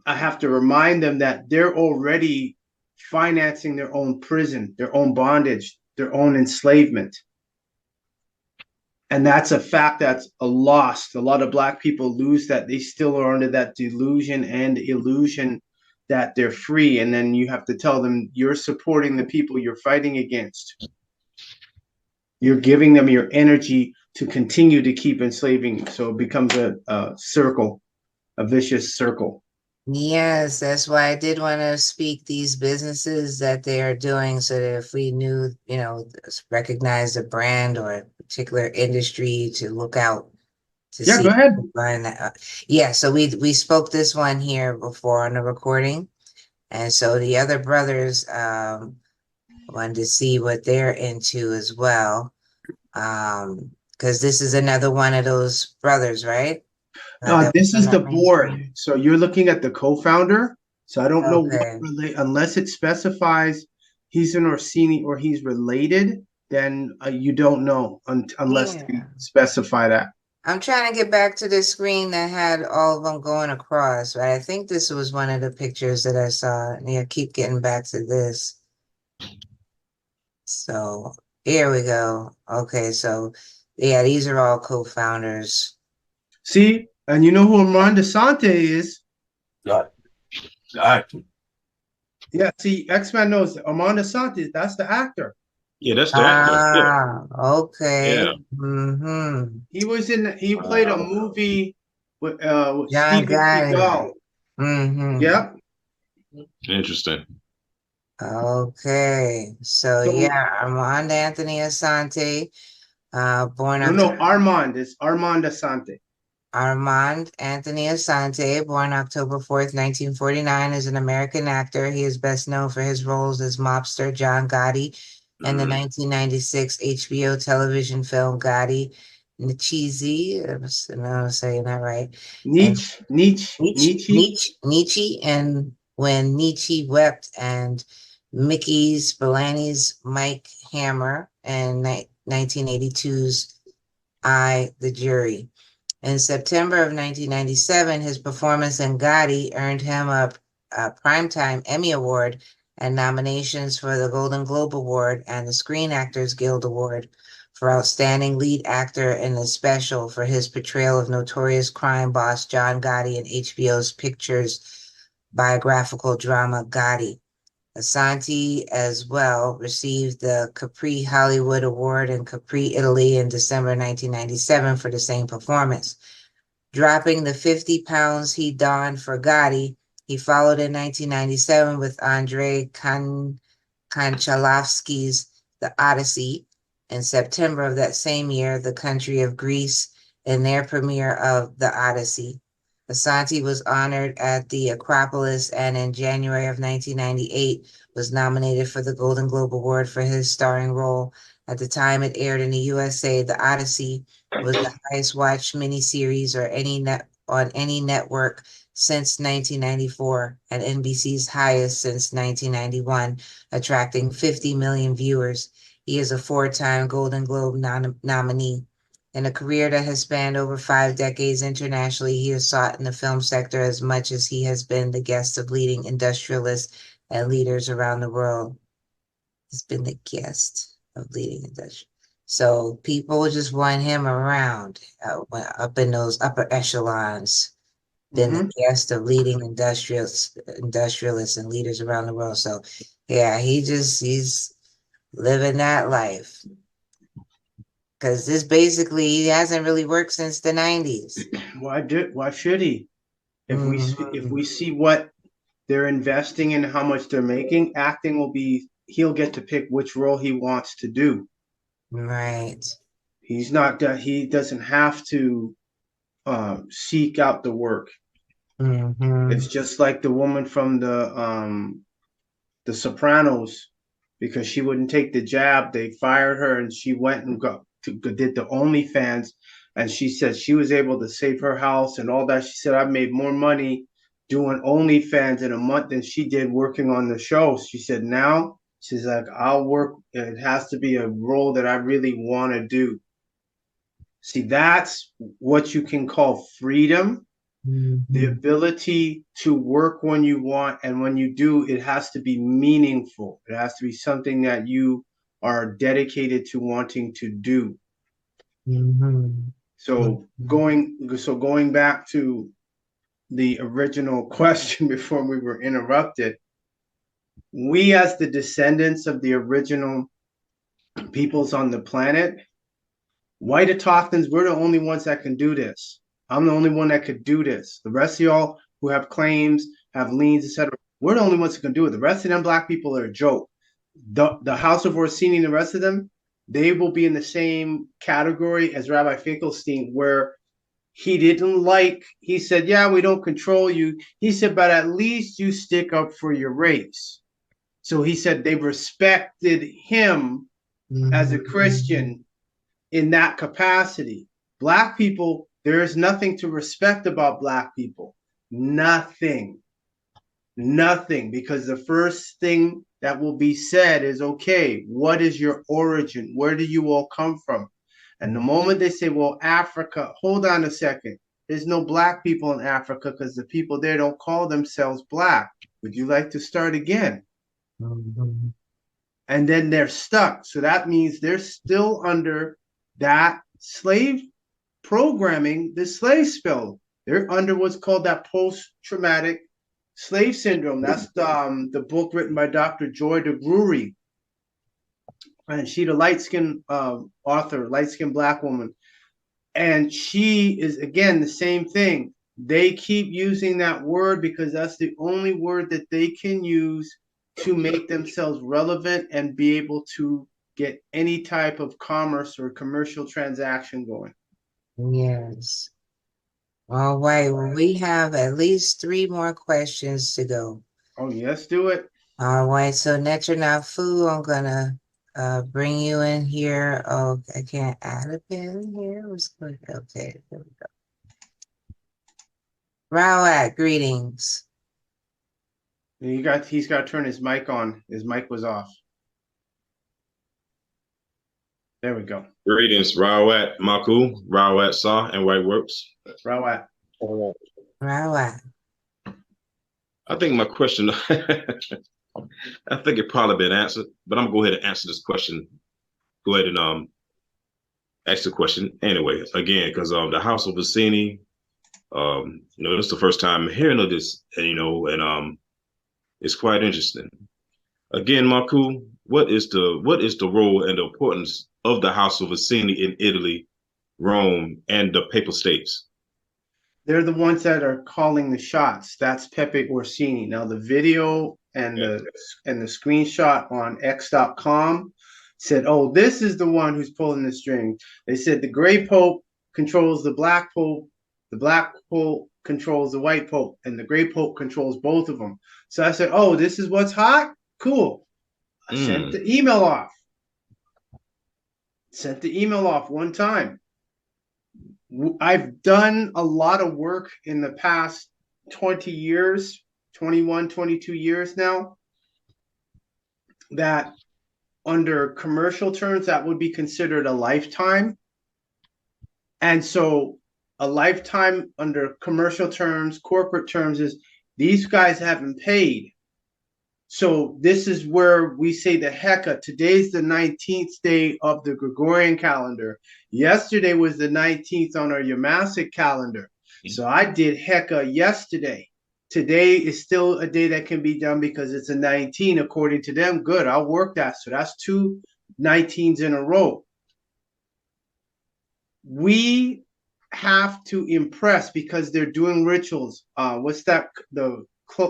I have to remind them that they're already financing their own prison, their own bondage, their own enslavement. And that's a fact that's a loss. A lot of Black people lose that. They still are under that delusion and illusion that they're free. And then you have to tell them you're supporting the people you're fighting against. You're giving them your energy to continue to keep enslaving. So it becomes a circle, a vicious circle. Yes, that's why I did want to speak these businesses that they are doing so that if we knew, recognize a brand or a particular industry to look out to Yeah, see go if ahead. we can find that. Yeah, so we spoke this one here before on the recording. And so the other brothers wanted to see what they're into as well. Because this is another one of those brothers, right? That was This on is the that main board. screen. So you're looking at the co-founder. So I don't know what Okay. unless it specifies he's an Orsini or he's related, then you don't know unless they Yeah. specify that. I'm trying to get back to the screen that had all of them going across, but I think this was one of the pictures that I saw. Yeah, keep getting back to this. So here we go. Okay, so yeah, these are all co-founders. See, and you know who Armand Desante is? Got it. Yeah, see, X-Men knows Armand Desante. That's the actor. Yeah, that's the actor. Yeah, Ah, okay. yeah. Mm-hmm. He played a movie with John Steven Gotti. Seagal. Mm-hmm. Yep. Interesting. Okay. So So yeah, Armand Anthony Asante, born no, October. Armand is Armand Desante. Armand Anthony Asante, born October 4th, 1949, is an American actor. He is best known for his roles as mobster John Gotti in the 1996 HBO television film Gotti Nietzsche. I'm saying that right. And Nietzsche, and When Nietzsche Wept, and Mickey Spillani's Mike Hammer, and 1982's I, the Jury. In September of 1997, his performance in Gotti earned him a Primetime Emmy Award and nominations for the Golden Globe Award and the Screen Actors Guild Award for Outstanding Lead Actor in the Special for his portrayal of notorious crime boss John Gotti in HBO's Pictures biographical drama Gotti. Asante as well received the Capri Hollywood Award in Capri, Italy in December 1997 for the same performance. Dropping the 50 pounds he donned for Gotti, he followed in 1997 with Andrei Konchalovsky's The Odyssey. In September of that same year, the country of Greece in their premiere of The Odyssey. Asante was honored at the Acropolis and in January of 1998 was nominated for the Golden Globe Award for his starring role. At the time it aired in the USA, The Odyssey was the highest watched miniseries on any network since 1994 and NBC's highest since 1991, attracting 50 million viewers. He is a four-time Golden Globe nominee. In a career that has spanned over 5 decades internationally, he is sought in the film sector as much as he has been the guest of leading industrialists and leaders around the world. He's been the guest of leading industrialists. So people just want him around up in those upper echelons, been the guest of leading industrialists and leaders around the world. So yeah, he's living that life. Because this basically he hasn't really worked since the 90s. Why should he? If Mhm. we see what they're investing in, how much they're making, acting will be he'll get to pick which role he wants to do. Right. He's not he doesn't have to seek out the work. It's Mm-hmm. just like the woman from the Sopranos, because she wouldn't take the jab. They fired her, and she went and did the OnlyFans, and she said she was able to save her house and all that. She said, "I made more money doing OnlyFans in a month than she did working on the show." She said, "Now she's like, I'll work. It has to be a role that I really want to do." See, that's what you can call freedom, the Mm-hmm. ability to work when you want, and when you do, it has to be meaningful. It has to be something that you are dedicated to wanting to do. Mm-hmm. So going back to the original question before we were interrupted, we as the descendants of the original peoples on the planet, white autochthons, we're the only ones that can do this. I'm the only one that could do this. The rest of y'all who have claims, have liens, etc., we're the only ones who can do it. The rest of them black people are a joke. The House of Orsini and the rest of them, they will be in the same category as Rabbi Finkelstein, where he didn't like, he said, yeah, we don't control you. He said, but at least you stick up for your race. So he said they respected him as a Christian in that capacity. Black people, there is nothing to respect about black people. Nothing. Nothing. Because the first thing that will be said is, okay, what is your origin? Where do you all come from? And the moment they say, well, Africa, hold on a second. There's no black people in Africa because the people there don't call themselves black. Would you like to start again? And then they're stuck. So that means they're still under that slave programming, the slave spell. They're under what's called that post-traumatic slave syndrome. That's the book written by Dr. Joy DeGruy. And she's a light-skinned author, light-skinned black woman. And she is, again, the same thing. They keep using that word because that's the only word that they can use to make themselves relevant and be able to get any type of commerce or commercial transaction going. Yes. All right. Well, we have at least 3 more questions to go. Oh, yes, do it. All right. So, Netranafu, I'm going to bring you in here. Oh, I can't add a pin here. What's good? Okay. There we go. Shaayuaat, greetings. He's got to turn his mic on. His mic was off. There we go. Greetings, Shaayuaat, Maku, Shaayuaat Sa, and Whiteworks. Shaayuaat. Shaayuaat. I think my question, I think it probably been answered, but I'm gonna go ahead and answer this question. Go ahead and ask the question anyway. Again, because the House of Orsini, this is the first time hearing of this, and it's quite interesting. Again, Maku, what is the role and the importance of the House of Orsini in Italy, Rome, and the Papal States? They're the ones that are calling the shots. That's Pepe Orsini. Now the video and the screenshot on X.com said, "Oh, this is the one who's pulling the strings." They said the gray pope controls the black pope controls the white pope, and the gray pope controls both of them. So I said, "Oh, this is what's hot? Cool." I sent the email off. Sent the email off one time. I've done a lot of work in the past 20 years, 21, 22 years now, that under commercial terms, that would be considered a lifetime. And so a lifetime under commercial terms, corporate terms, is these guys haven't paid. So this is where we say the Heka. Today's the 19th day of the Gregorian calendar. Yesterday was the 19th on our Yamasee calendar. So I did Heka yesterday. Today is still a day that can be done because it's a 19 according to them. Good, I'll work that. So that's 2 19s in a row. We have to impress because they're doing rituals. What's that?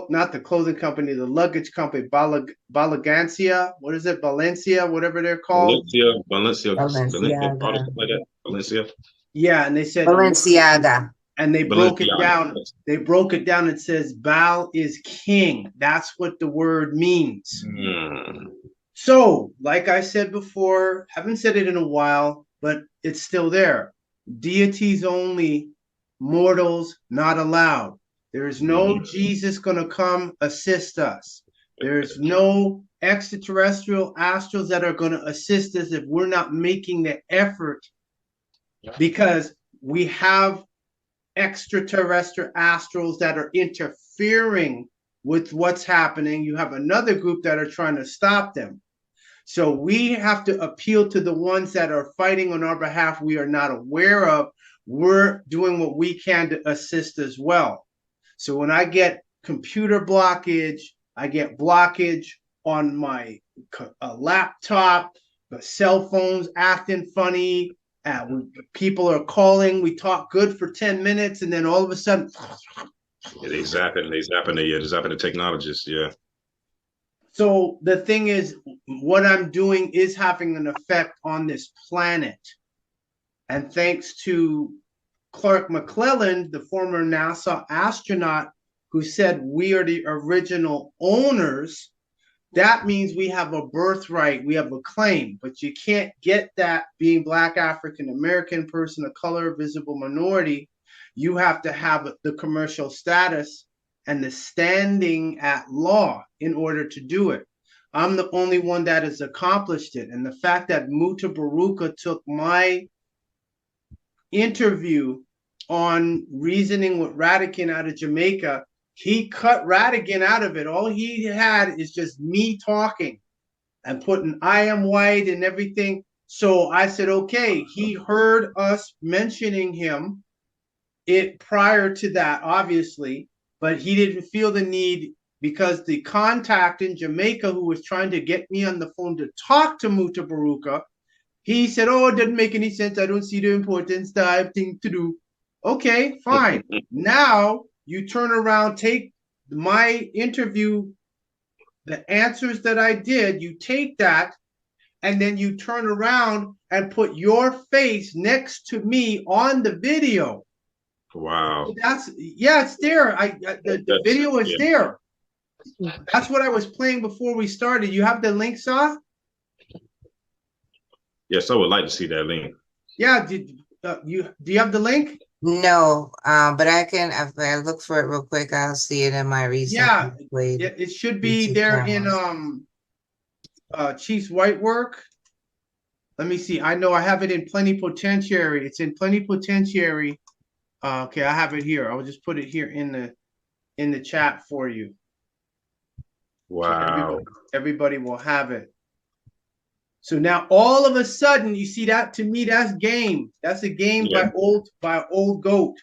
Not the clothing company, the luggage company, Balagancia. What is it? Valencia, whatever they're called. Valencia. Yeah, and they said Balenciaga. And they broke it down. They broke it down. It says Baal is king. That's what the word means. So, like I said before, haven't said it in a while, but it's still there. Deities only, mortals not allowed. There is no Jesus going to come assist us. There's no extraterrestrial astrals that are going to assist us if we're not making the effort, because we have extraterrestrial astrals that are interfering with what's happening. You have another group that are trying to stop them. So we have to appeal to the ones that are fighting on our behalf we are not aware of. We're doing what we can to assist as well. So when I get computer blockage, I get blockage on my laptop, cell phones acting funny. People are calling. We talk good for 10 minutes, and then all of a sudden, yeah, they zapping the technologists. Yeah. So the thing is, what I'm doing is having an effect on this planet. And thanks to Clark McClelland, the former NASA astronaut, who said we are the original owners, that means we have a birthright, we have a claim, but you can't get that being Black, African American, person of color, visible minority. You have to have the commercial status and the standing at law in order to do it. I'm the only one that has accomplished it. And the fact that Mutabaruka took my interview on reasoning with Radigan out of Jamaica, he cut Radigan out of it. All he had is just me talking and putting I am white and everything. So I said, okay, he heard us mentioning him it prior to that, obviously, but he didn't feel the need because the contact in Jamaica who was trying to get me on the phone to talk to Mutabaruka, he said, oh, it doesn't make any sense. I don't see the importance. I have things to do. Okay, fine. Now you turn around, take my interview, the answers that I did, you take that, and then you turn around and put your face next to me on the video. Wow. It's there. The video is there. That's what I was playing before we started. You have the link, Saw? Yes, I would like to see that link. Yeah. Do you have the link? No, but I can, if I look for it real quick, I'll see it in my recent. Yeah, it should be there in Chief's Whitework. Let me see. I know I have it in Plenipotentiary. It's in Plenipotentiary. Okay, I have it here. I will just put it here in the chat for you. Wow. So everybody will have it. So now all of a sudden, you see that, to me, that's game. That's a game by old goat.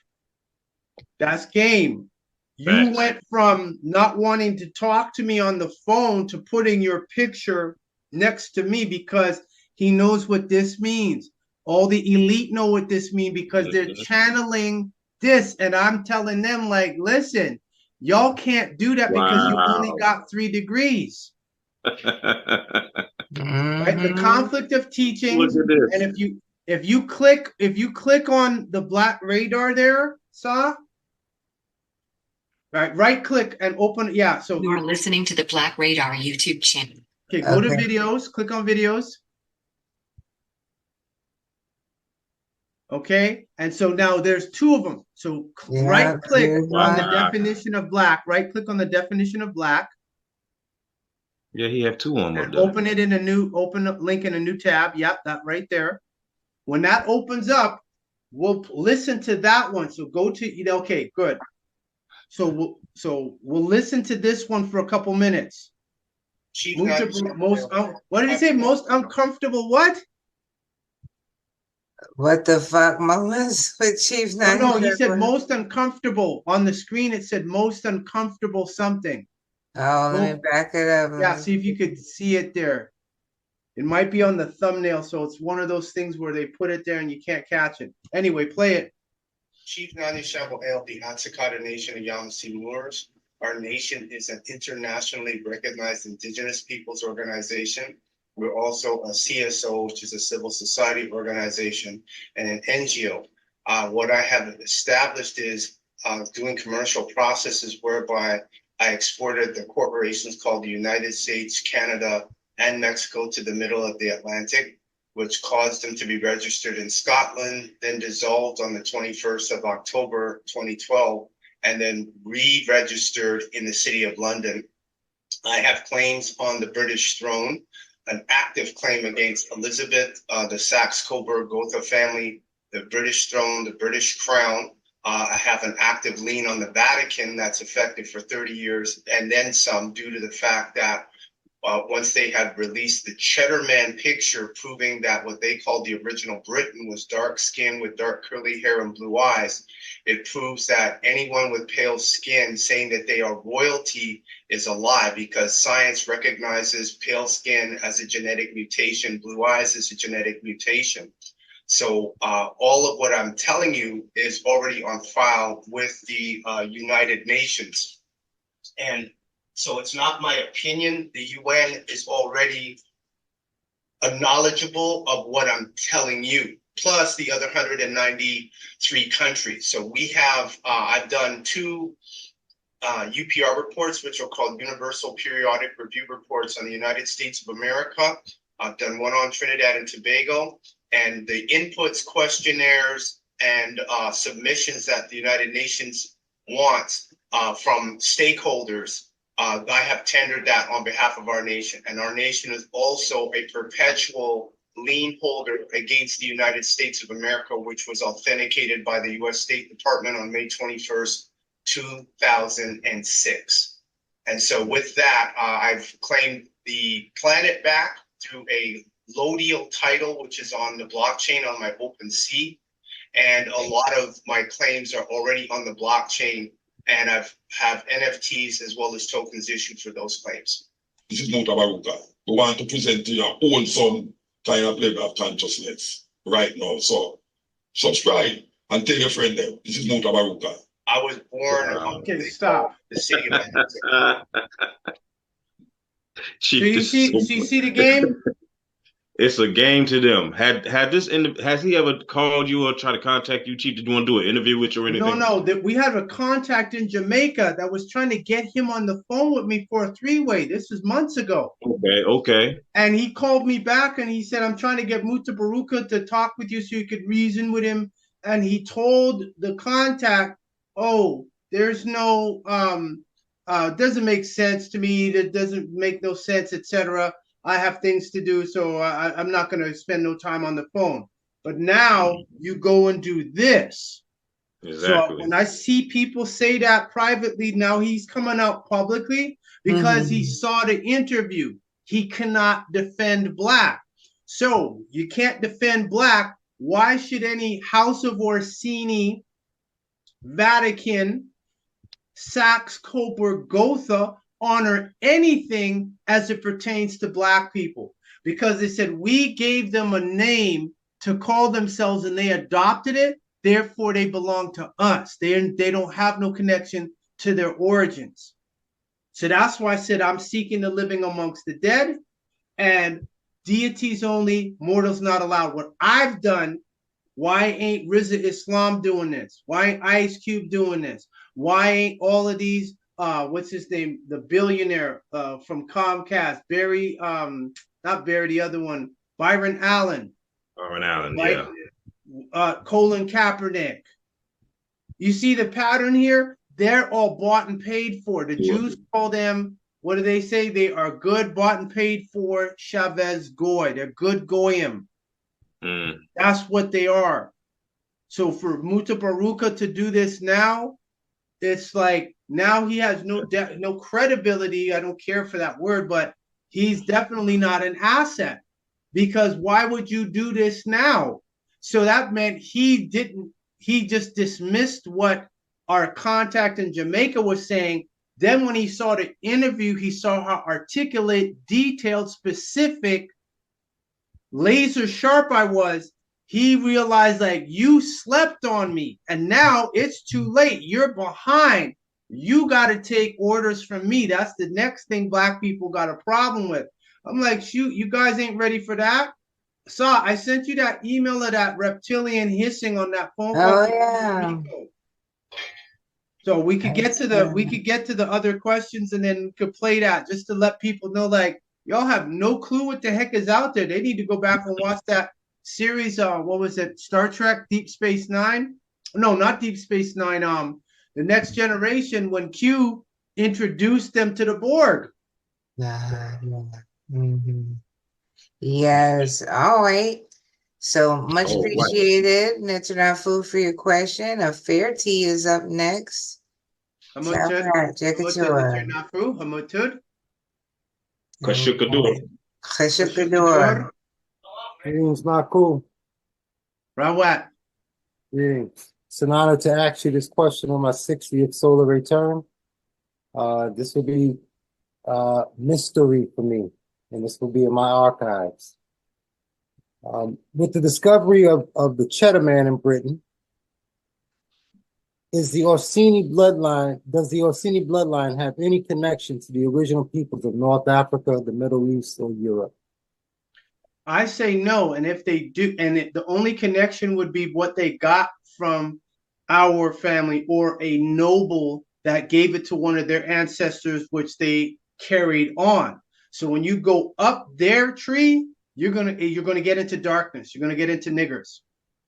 That's game. You went from not wanting to talk to me on the phone to putting your picture next to me because he knows what this means. All the elite know what this means because they're channeling this. And I'm telling them, like, listen, y'all can't do that because you only got 3 degrees. Right? The conflict of teachings. And if you click on the black radar there, Saw, right click and open. Yeah, so you're listening to the Black Radar YouTube channel. Okay, go to videos, click on videos. Okay, and so now there's 2 of them. So right click on the definition of black, right click on the definition of black. Yeah, he have 2 on and open it in a new, link in a new tab. Yep, that right there. When that opens up, we'll listen to that one. So go to, okay, good. So we'll listen to this one for a couple minutes. What did he say? Most uncomfortable what? What the fuck moments with Chief Nanya? No, he said most uncomfortable. On the screen, it said most uncomfortable something. Oh, let me back it up. Yeah, see if you could see it there. It might be on the thumbnail, so it's one of those things where they put it there and you can't catch it. Anyway, play it. Chief Nanya Shaayuaat, the At-sik-hata Nation of Yamasee-Moors. Our nation is an internationally recognized indigenous peoples organization. We're also a CSO, which is a civil society organization, and an NGO. What I have established is doing commercial processes whereby I exported the corporations called the United States, Canada, and Mexico to the middle of the Atlantic, which caused them to be registered in Scotland, then dissolved on the 21st of October 2012, and then re-registered in the city of London. I have claims on the British throne, an active claim against Elizabeth, the Saxe-Coburg-Gotha family, the British throne, the British crown. I have an active lien on the Vatican that's effective for 30 years and then some, due to the fact that once they had released the Cheddar Man picture proving that what they called the original Briton was dark skin with dark curly hair and blue eyes, it proves that anyone with pale skin saying that they are royalty is a lie, because science recognizes pale skin as a genetic mutation, blue eyes as a genetic mutation. So all of what I'm telling you is already on file with the United Nations. And so it's not my opinion. The UN is already knowledgeable of what I'm telling you, plus the other 193 countries. So we have, I've done 2 UPR reports, which are called Universal Periodic Review Reports on the United States of America. I've done one on Trinidad and Tobago, and the inputs, questionnaires, and submissions that the United Nations wants from stakeholders, I have tendered that on behalf of our nation. And our nation is also a perpetual lien holder against the United States of America, which was authenticated by the US State Department on May 21st, 2006. And so with that, I've claimed the planet back through a Lodial title, which is on the blockchain on my OpenSea. And a lot of my claims are already on the blockchain, and I've have NFTs as well as tokens issued for those claims. This is not Baruka. We want to present to your own some kind of level of consciousness right now. So subscribe and tell your friend them. This is not Baruka. I was born Okay, stop. the city of So you see the game? It's a game to them. Has he ever called you or tried to contact you, Chief, to want to do an interview with you or anything? No, that we had a contact in Jamaica that was trying to get him on the phone with me for a 3-way. This was months ago. Okay. And he called me back and he said, I'm trying to get Muta Baruka to talk with you so you could reason with him. And he told the contact, oh, there's no, doesn't make sense to me. That doesn't make no sense, etc. I have things to do, so I'm not going to spend no time on the phone. But now you go and do this. Exactly. So when I see people say that privately, now he's coming out publicly because he saw the interview. He cannot defend Black. So you can't defend Black. Why should any House of Orsini, Vatican, Saxe, Coburg, Gotha honor anything as it pertains to Black people? Because they said we gave them a name to call themselves and they adopted it, therefore they belong to us. They don't have no connection to their origins. So that's why I said I'm seeking the living amongst the dead, and deities only, mortals not allowed. What I've done, why ain't Rizza Islam doing this? Why ain't Ice Cube doing this? Why ain't all of these what's his name, the billionaire from Comcast, Barry, not Barry, the other one, Byron Allen. Yeah. Colin Kaepernick. You see the pattern here? They're all bought and paid for. The Jews call them, what do they say? They are good, bought and paid for Chavez Goy. They're good Goyim. That's what they are. So for Muta Baruka to do this now, it's like now he has no credibility. I don't care for that word, but he's definitely not an asset, because why would you do this now? So that meant he just dismissed what our contact in Jamaica was saying. Then when he saw the interview, he saw how articulate, detailed, specific, laser sharp I was. He realized, like, you slept on me and now it's too late. You're behind. You got to take orders from me. That's the next thing Black people got a problem with. I'm like, shoot, you guys ain't ready for that. So I sent you that email of that reptilian hissing on that phone call. Oh yeah. So we could get to the other questions, and then we could play that just to let people know, like, y'all have no clue what the heck is out there. They need to go back and watch that series. What was it? Star Trek Deep Space Nine? No, not Deep Space Nine. The Next Generation, when Q introduced them to the Borg. Yes. All right. So much appreciated. Netanyahu Food for your question. A fair tea is up next. Kashikadur. Khashikadur. Greetings, not cool. Rawat. Greetings. It's an honor to ask you this question on my 60th solar return. This will be mystery for me, and this will be in my archives. With the discovery of the Cheddar Man in Britain, does the Orsini bloodline have any connection to the original peoples of North Africa, the Middle East, or Europe? I say no, and if they do, the only connection would be what they got from our family or a noble that gave it to one of their ancestors, which they carried on. So when you go up their tree, you're gonna get into darkness. You're gonna get into niggers.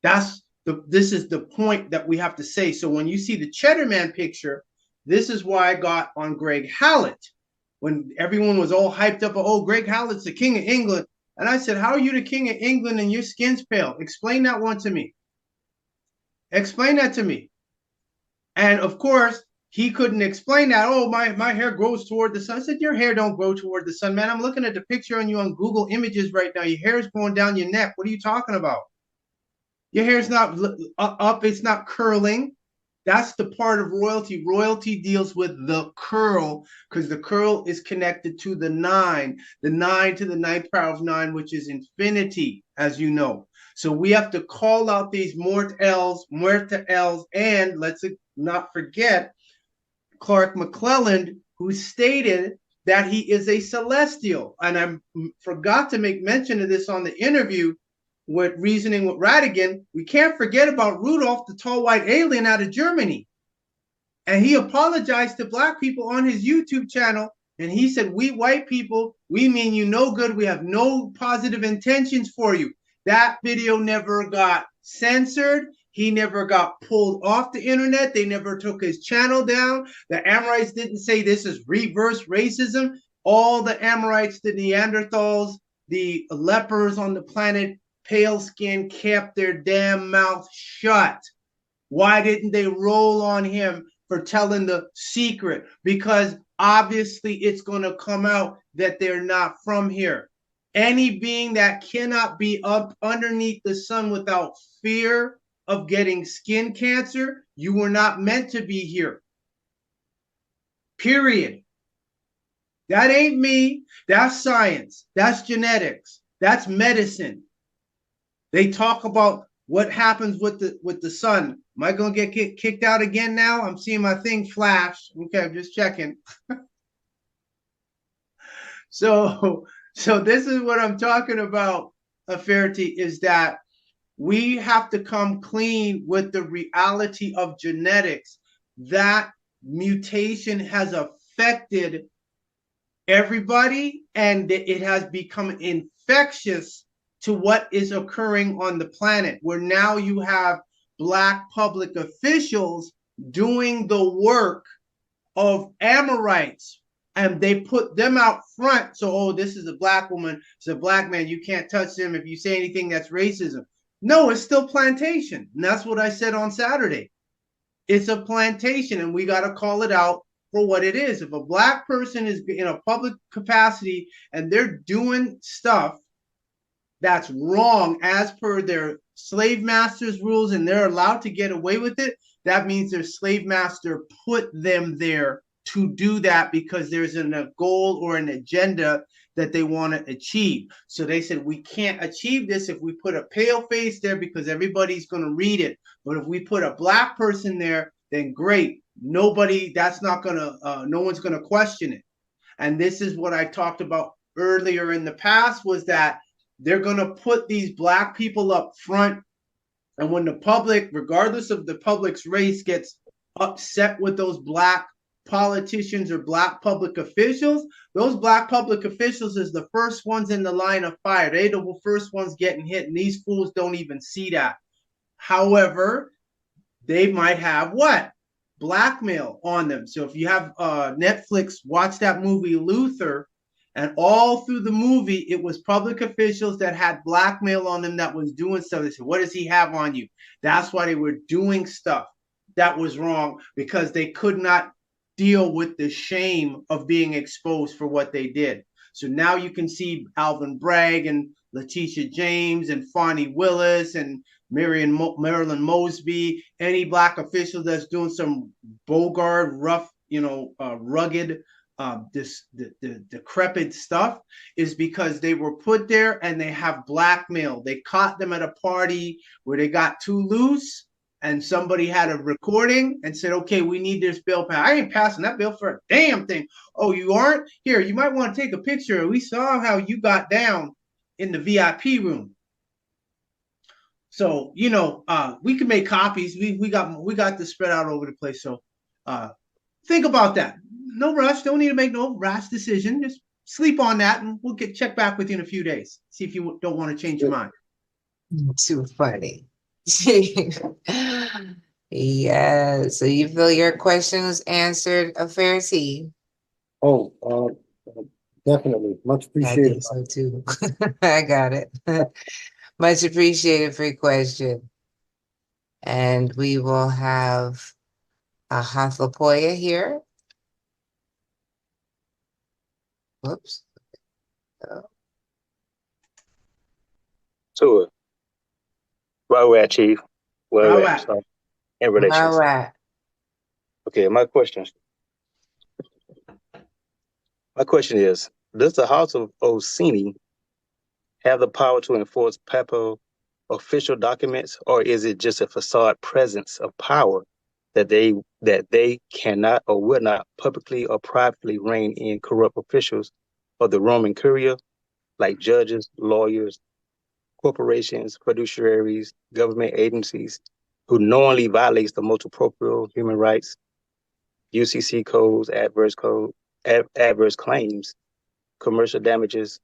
This is the point that we have to say. So when you see the Cheddar Man picture, this is why I got on Greg Hallett when everyone was all hyped up. Oh, Greg Hallett's the king of England. And I said, how are you the king of England and your skin's pale? Explain that one to me. Explain that to me. And of course, he couldn't explain that. Oh, my hair grows toward the sun. I said, your hair don't grow toward the sun, man. I'm looking at the picture on you on Google Images right now. Your hair is going down your neck. What are you talking about? Your hair's not up. It's not curling. That's the part of royalty. Royalty deals with the curl because the curl is connected to the 9 to the 9th power of 9, which is infinity, as you know. So we have to call out these mortels, and let's not forget Clark McClelland, who stated that he is a celestial. And I forgot to make mention of this on the interview with Reasoning with Radigan. We can't forget about Rudolph, the tall white alien out of Germany. And he apologized to black people on his YouTube channel. And he said, we white people, we mean you no good. We have no positive intentions for you. That video never got censored. He never got pulled off the internet. They never took his channel down. The Amorites didn't say this is reverse racism. All the Amorites, the Neanderthals, the lepers on the planet, pale skin, kept their damn mouth shut. Why didn't they roll on him for telling the secret? Because obviously it's going to come out that they're not from here. Any being that cannot be up underneath the sun without fear of getting skin cancer, you were not meant to be here. Period. That ain't me. That's science. That's genetics. That's medicine. They talk about what happens with the sun. Am I going to get kicked out again now? I'm seeing my thing flash. Okay, I'm just checking. So this is what I'm talking about, Aferti, is that we have to come clean with the reality of genetics. That mutation has affected everybody, and it has become infectious to what is occurring on the planet, where now you have black public officials doing the work of Amorites, and they put them out front. So, oh, this is a black woman, it's a black man, you can't touch them. If you say anything, that's racism. No, it's still plantation. And that's what I said on Saturday. It's a plantation, and we got to call it out for what it is. If a black person is in a public capacity and they're doing stuff that's wrong as per their slave master's rules and they're allowed to get away with it, that means their slave master put them there to do that because there's a goal or an agenda that they want to achieve. So they said, we can't achieve this if we put a pale face there because everybody's going to read it. But if we put a black person there, then great. That's not going to, no one's going to question it. And this is what I talked about earlier in the past, was that they're going to put these black people up front. And when the public, regardless of the public's race, gets upset with those black politicians or black public officials, those black public officials is the first ones in the line of fire. They're the first ones getting hit, and these fools don't even see that. However, they might have what? Blackmail on them. So if you have Netflix, watch that movie Luther, and all through the movie, it was public officials that had blackmail on them that was doing stuff. They said, what does he have on you? That's why they were doing stuff that was wrong, because they could not deal with the shame of being exposed for what they did. So now you can see Alvin Bragg and Letitia James and Fonnie Willis and Marilyn Mosby, any black official that's doing some Bogart, rough, rugged, decrepit stuff, is because they were put there and they have blackmail. They caught them at a party where they got too loose and somebody had a recording and said, okay, we need this bill passed. I ain't passing that bill for a damn thing. Oh, you aren't? Here, you might want to take a picture. We saw how you got down in the VIP room. So, we can make copies. We got this spread out over the place. So think about that. No rush. Don't need to make no rash decision. Just sleep on that and we'll check back with you in a few days. See if you don't want to change your mind. Too funny. Yeah, so you feel your question was answered a fair tea? Oh, definitely. Much I appreciated. think so too. I got it. Much appreciated for your question. And we will have a Hathapoya here. Whoops. Sure. Where we at, Chief? Where we at? So, in relations. All right. Okay, my question is, does the House of ORSINI have the power to enforce papal official documents, or is it just a facade presence of power that they cannot or will not publicly or privately rein in corrupt officials of the Roman Curia, like judges, lawyers, corporations, fiduciaries, government agencies, who knowingly violates the multi proprio human rights, UCC codes, adverse claims, commercial damages,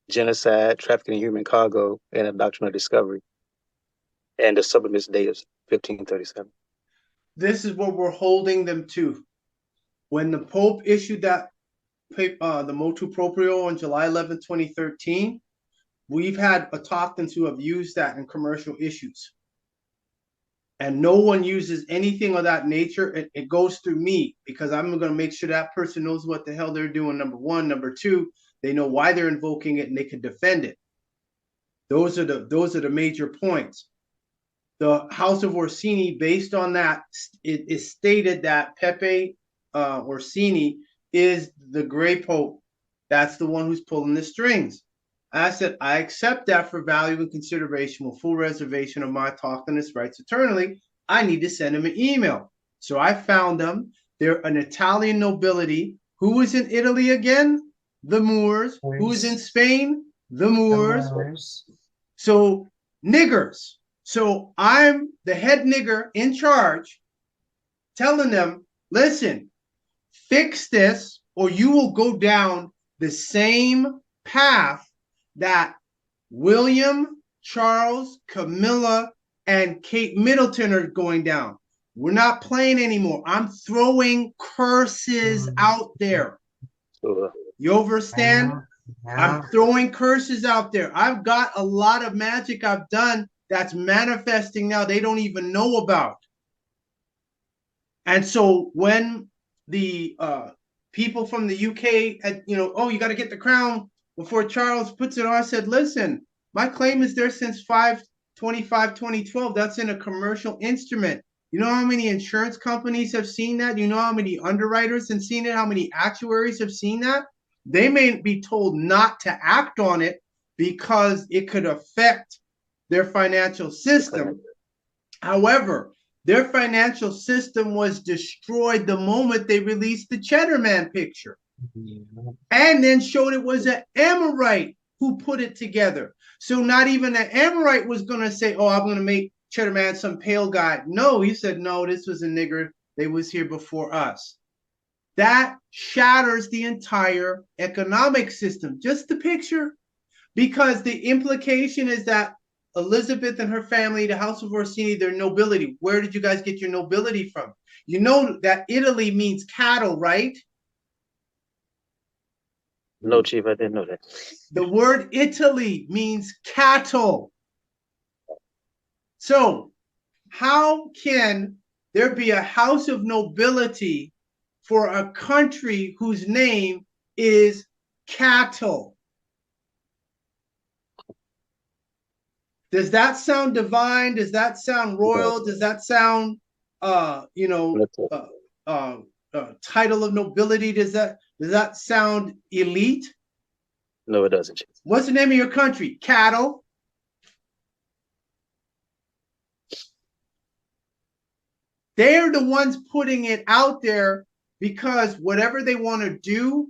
genocide, trafficking in human cargo, and a doctrine of discovery, and the supplements date of 1537. This is what we're holding them to. When the Pope issued that the motu proprio on July 11, 2013, we've had autochtons who have used that in commercial issues. And no one uses anything of that nature. It goes through me because I'm going to make sure that person knows what the hell they're doing, number one. Number two, they know why they're invoking it and they can defend it. Those are the major points. The House of Orsini, based on that, it is stated that Pepe Orsini is the Gray Pope. That's the one who's pulling the strings. I said, I accept that for value and consideration with full reservation of my autochthonous rights eternally. I need to send him an email. So I found them. They're an Italian nobility. Who was in Italy again? The Moors. Who was in Spain? The Moors. So niggers. So I'm the head nigger in charge telling them, listen, fix this or you will go down the same path that William, Charles, Camilla, and Kate Middleton are going down. We're not playing anymore. I'm throwing curses out there. You understand? I'm throwing curses out there. I've got a lot of magic I've done that's manifesting now they don't even know about. And so when the people from the UK had, oh, you got to get the crown before Charles puts it on, I said, listen, my claim is there since 5/25/2012. That's in a commercial instrument. You know how many insurance companies have seen that? You know how many underwriters have seen it? How many actuaries have seen that? They may be told not to act on it because it could affect their financial system. However, their financial system was destroyed the moment they released the Cheddar Man picture. And then showed it was an Amorite who put it together. So not even an Amorite was going to say, oh, I'm going to make Cheddar Man some pale guy. No, he said, no, this was a nigger. They was here before us. That shatters the entire economic system. Just the picture. Because the implication is that Elizabeth and her family, the House of Orsini, their nobility. Where did you guys get your nobility from? You know that Italy means cattle, right? No, Chief, I didn't know that. The word Italy means cattle. So how can there be a house of nobility for a country whose name is cattle. Does that sound divine? Does that sound royal? Does that sound, title of nobility? Does that sound elite? No, it doesn't. What's the name of your country? Cattle. They're the ones putting it out there because whatever they want to do,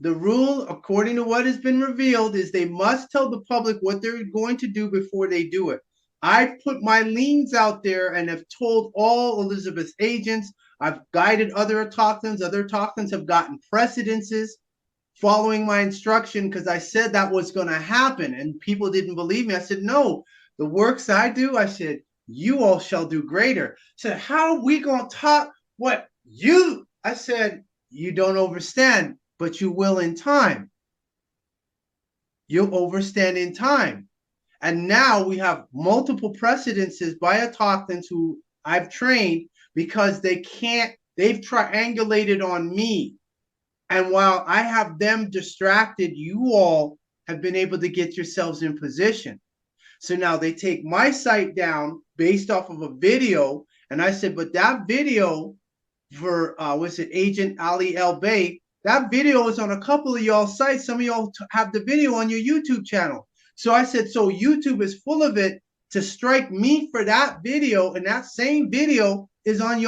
the rule, according to what has been revealed, is they must tell the public what they're going to do before they do it. I've put my liens out there and have told all Elizabeth's agents. I've guided other autochtons. Other autochtons have gotten precedences following my instruction because I said that was going to happen. And people didn't believe me. I said, no, the works I do, I said, you all shall do greater. I said, how are we going to talk what you? I said, you don't understand, but you will in time. You'll overstand in time. And now we have multiple precedences by autochtons who I've trained because they've triangulated on me. And while I have them distracted, you all have been able to get yourselves in position. So now they take my site down based off of a video. And I said, but that video for, Agent Ali El Bay, that video is on a couple of y'all sites. Some of y'all have the video on your YouTube channel. So I said, so YouTube is full of it to strike me for that video. And that same video is on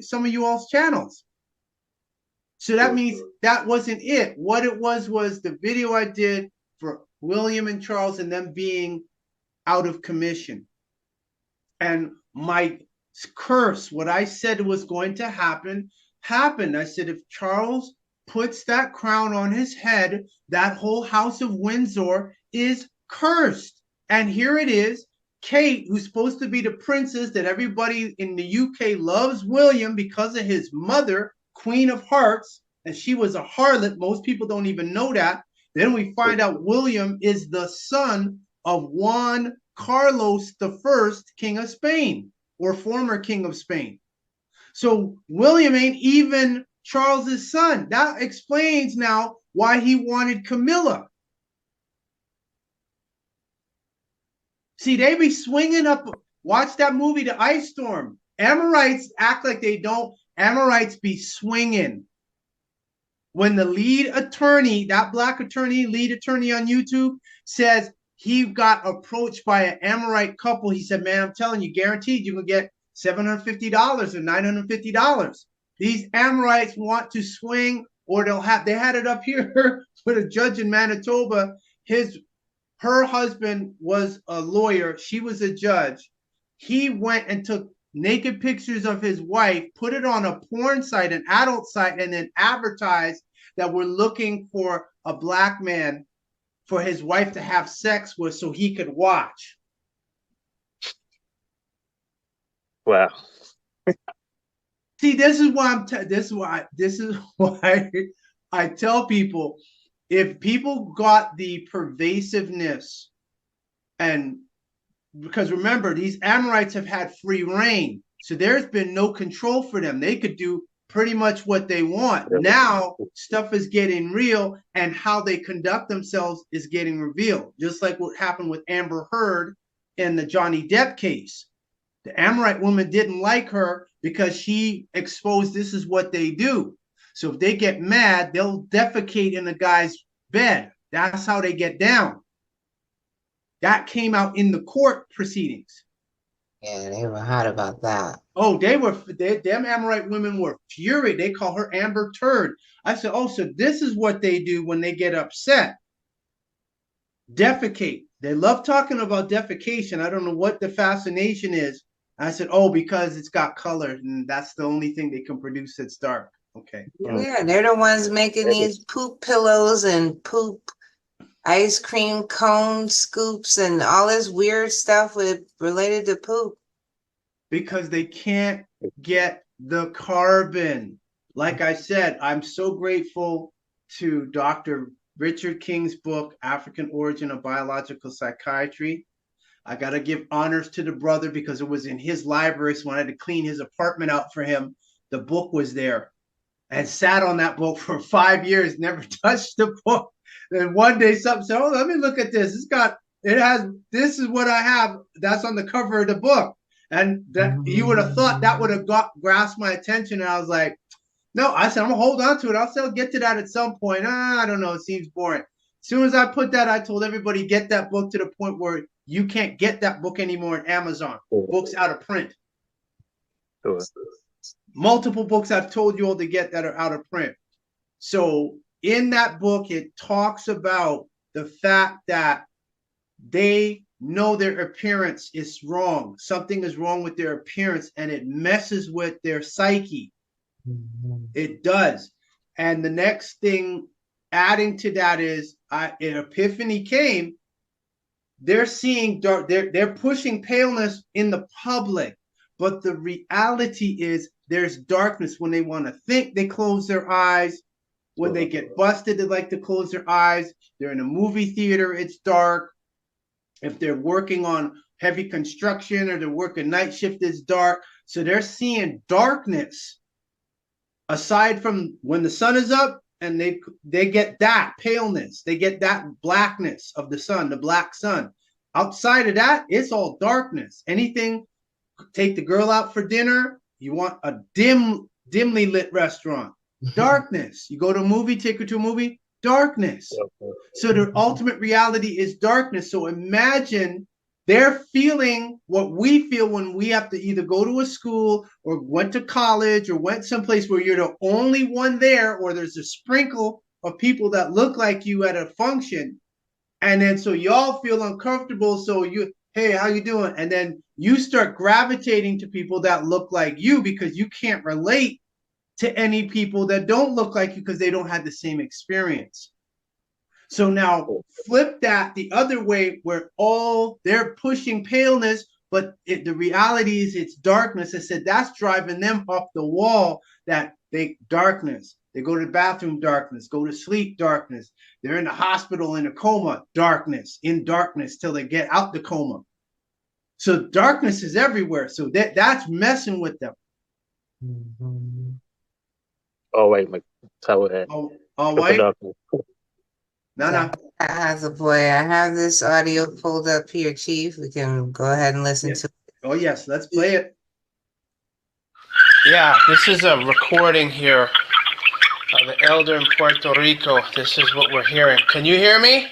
some of you all's channels. So that means that wasn't it. What it was the video I did for William and Charles and them being out of commission. And my curse, what I said was going to happen, happened. I said, if Charles puts that crown on his head, that whole House of Windsor is cursed. And here it is. Kate, who's supposed to be the princess that everybody in the UK loves William because of his mother, Queen of Hearts, and she was a harlot. Most people don't even know that. Then we find out William is the son of Juan Carlos I, King of Spain, or former King of Spain. So William ain't even Charles's son. That explains now why he wanted Camilla. See, they be swinging up. Watch that movie, The Ice Storm. Amorites act like they don't. Amorites be swinging. When the lead attorney, that black attorney, lead attorney on YouTube, says he got approached by an Amorite couple, he said, man, I'm telling you, guaranteed you're going to get $750 or $950. These Amorites want to swing, or they had it up here with a judge in Manitoba. Her husband was a lawyer. She was a judge. He went and took naked pictures of his wife, put it on a porn site, an adult site, and then advertised that we're looking for a black man for his wife to have sex with so he could watch. Wow. See, this is why I tell people, if people got the pervasiveness, and because remember, these Amorites have had free reign, so there's been no control for them. They could do pretty much what they want. Now stuff is getting real, and how they conduct themselves is getting revealed. Just like what happened with Amber Heard in the Johnny Depp case. The Amorite woman didn't like her because she exposed this is what they do. So if they get mad, they'll defecate in the guy's bed. That's how they get down. That came out in the court proceedings. Yeah, they were hot about that. Oh, them Amorite women were furious. They call her Amber Turd. I said, oh, so this is what they do when they get upset. Defecate. They love talking about defecation. I don't know what the fascination is. I said, oh, because it's got color, and that's the only thing they can produce that's dark. Okay. Yeah, they're the ones making these poop pillows and poop ice cream cone scoops and all this weird stuff related to poop. Because they can't get the carbon. Like I said, I'm so grateful to Dr. Richard King's book, African Origin of Biological Psychiatry. I got to give honors to the brother because it was in his library. So when I had to clean his apartment out for him, the book was there. and sat on that book for 5 years, never touched the book. And one day something said, oh, let me look at this. This is what I have. That's on the cover of the book. And that you would have thought that would have grasped my attention. And I was like, no, I said, I'm gonna hold on to it. I'll get to that at some point. I don't know. It seems boring. As soon as I put that, I told everybody, get that book to the point where you can't get that book anymore in Amazon. Books out of print. Multiple books I've told you all to get that are out of print. So in that book, it talks about the fact that they know their appearance is wrong. Something is wrong with their appearance, and it messes with their psyche. It does. And the next thing adding to that is an epiphany came. They're seeing dark, they're pushing paleness in the public, but the reality is there's darkness. When they want to think, they close their eyes. When they get busted, they like to close their eyes. They're in a movie theater, it's dark. If they're working on heavy construction or they're working night shift, it's dark. So they're seeing darkness. Aside from when the sun is up, and they get that paleness, they get that blackness of the sun, the black sun. Outside of that, it's all darkness. Anything, take the girl out for dinner, you want a dimly lit restaurant, darkness. You go to a movie, take her to a movie, darkness. So the ultimate reality is darkness. So imagine they're feeling what we feel when we have to either go to a school or went to college or went someplace where you're the only one there, or there's a sprinkle of people that look like you at a function. And then so y'all feel uncomfortable. So hey, how you doing? And then you start gravitating to people that look like you because you can't relate to any people that don't look like you because they don't have the same experience. So now flip that the other way, where they're pushing paleness, but the reality is it's darkness. I said that's driving them up the wall. Darkness. They go to the bathroom, darkness. Go to sleep, darkness. They're in the hospital in a coma, darkness. In darkness till they get out the coma. So darkness is everywhere. So that's messing with them. Oh wait, my towel head. Oh wait. No. Boy, I have this audio pulled up here, Chief. We can go ahead and listen to it. Oh, yes. Let's play it. Yeah, this is a recording here of the elder in Puerto Rico. This is what we're hearing. Can you hear me?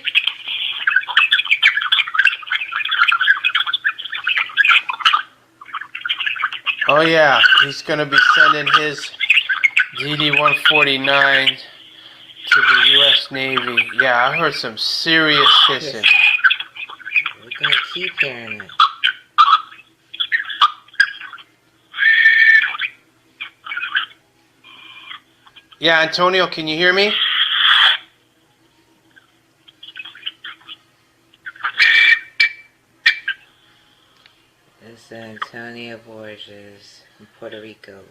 Oh, yeah. He's going to be sending his DD-149 to the U.S. Navy. Yeah, I heard some serious hissing. We're going to keep hearing it. Yeah, Antonio, can you hear me? It's Antonio Borges from Puerto Rico.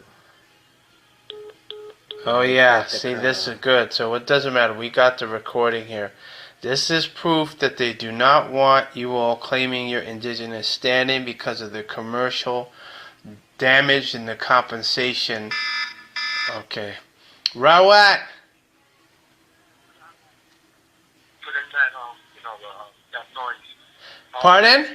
Oh yeah, see, this is good. So it doesn't matter. We got the recording here. This is proof that they do not want you all claiming your indigenous standing because of the commercial damage and the compensation. Okay. Rawat! Pardon?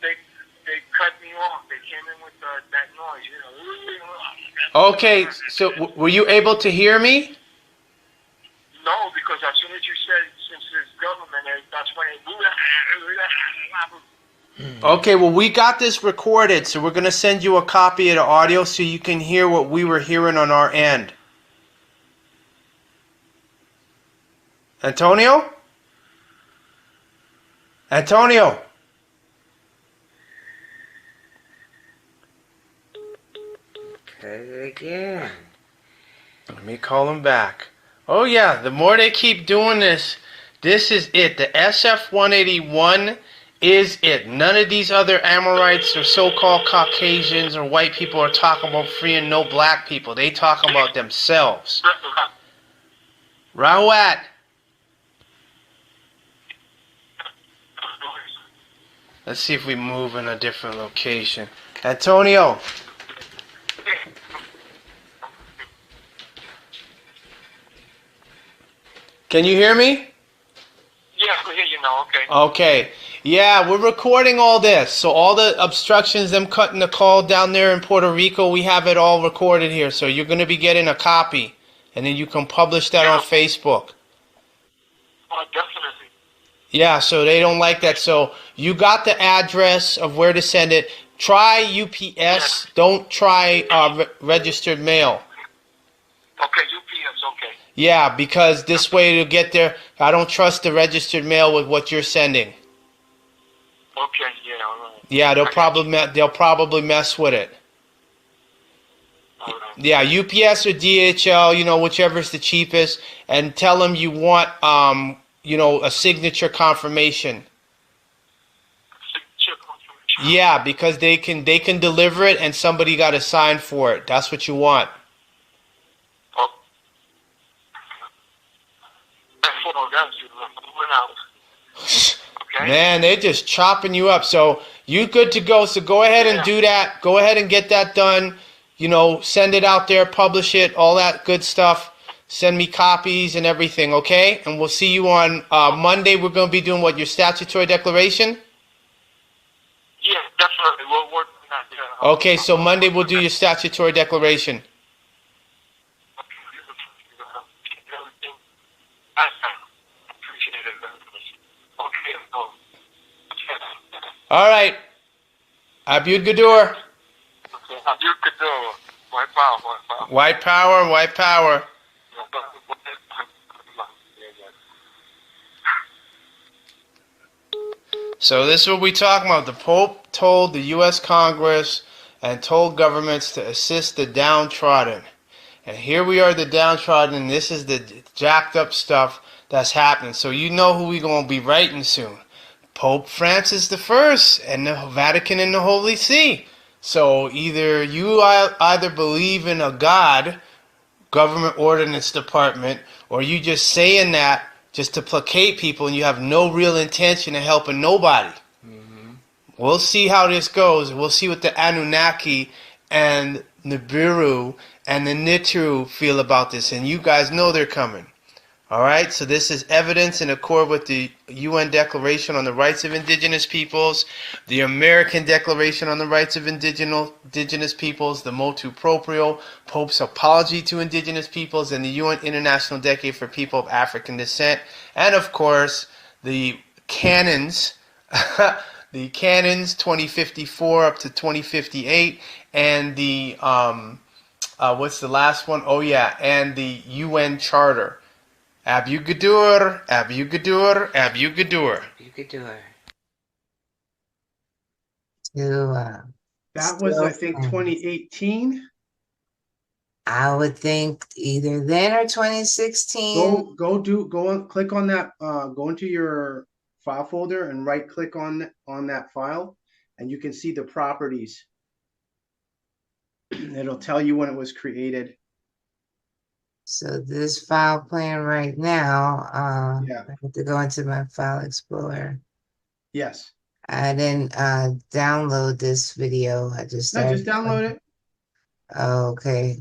They cut me off. They came in with that noise, you know. Okay, so were you able to hear me? No, because as soon as you said, since it's government, that's when it... Okay, well, we got this recorded, so we're going to send you a copy of the audio so you can hear what we were hearing on our end. Antonio? Antonio? Cut it again. Let me call him back. Oh yeah, the more they keep doing this, this is it. The SF-181 is it. None of these other Amorites or so-called Caucasians or white people are talking about freeing no black people. They talking about themselves. Rawat. Let's see if we move in a different location. Antonio. Can you hear me? Yeah, I can hear you now. Okay. Okay. Yeah, we're recording all this. So all the obstructions, them cutting the call down there in Puerto Rico, we have it all recorded here. So you're going to be getting a copy. And then you can publish that on Facebook. Oh, definitely. Yeah, so they don't like that. So you got the address of where to send it. Try UPS. Don't try registered mail. Okay, UPS, okay. Yeah, because this way it'll get there. I don't trust the registered mail with what you're sending. Okay, yeah, all right. Yeah, they'll probably mess with it. All right. Yeah, UPS or DHL, whichever's the cheapest, and tell them you want a signature confirmation. Signature confirmation. Yeah, because they can deliver it and somebody got to sign for it. That's what you want. Oh. That's what I'm going out. Okay. Man, they're just chopping you up. So you good to go. So go ahead and do that. Go ahead and get that done. Send it out there, publish it, all that good stuff. Send me copies and everything, okay? And we'll see you on Monday. We're going to be doing your statutory declaration? Yeah, definitely. We'll work on that. Yeah. Okay, so Monday we'll do your statutory declaration. All right. Abdur Gadur. Abdur Gadur. White power, white power. White power, white power. So this is what we're talking about. The Pope told the U.S. Congress and told governments to assist the downtrodden. And here we are, the downtrodden, and this is the jacked up stuff that's happening. So you know who we're going to be writing soon. Pope Francis I and the Vatican and the Holy See. So either you either believe in a God, government ordinance department, or you just saying that just to placate people and you have no real intention of helping nobody. Mm-hmm. We'll see how this goes. We'll see what the Anunnaki and Nibiru and the Nitru feel about this. And you guys know they're coming. All right, so this is evidence in accord with the UN Declaration on the Rights of Indigenous Peoples, the American Declaration on the Rights of Indigenous Peoples, the motu proprio, Pope's apology to Indigenous Peoples, and the UN International Decade for People of African Descent, and of course, the canons, the canons 2054 up to 2058, and the, what's the last one? Oh yeah, and the UN Charter. Abdur Gadur, Abdur Gadur, Abdur Gadur. Gadur. That was, I think, 2018. I would think either then or 2016. Click on that. Go into your file folder and right click on that file, and you can see the properties. It'll tell you when it was created. So this file playing right now, yeah. I have to go into my file explorer. Yes. I didn't download this video. I just just download it. Oh, okay.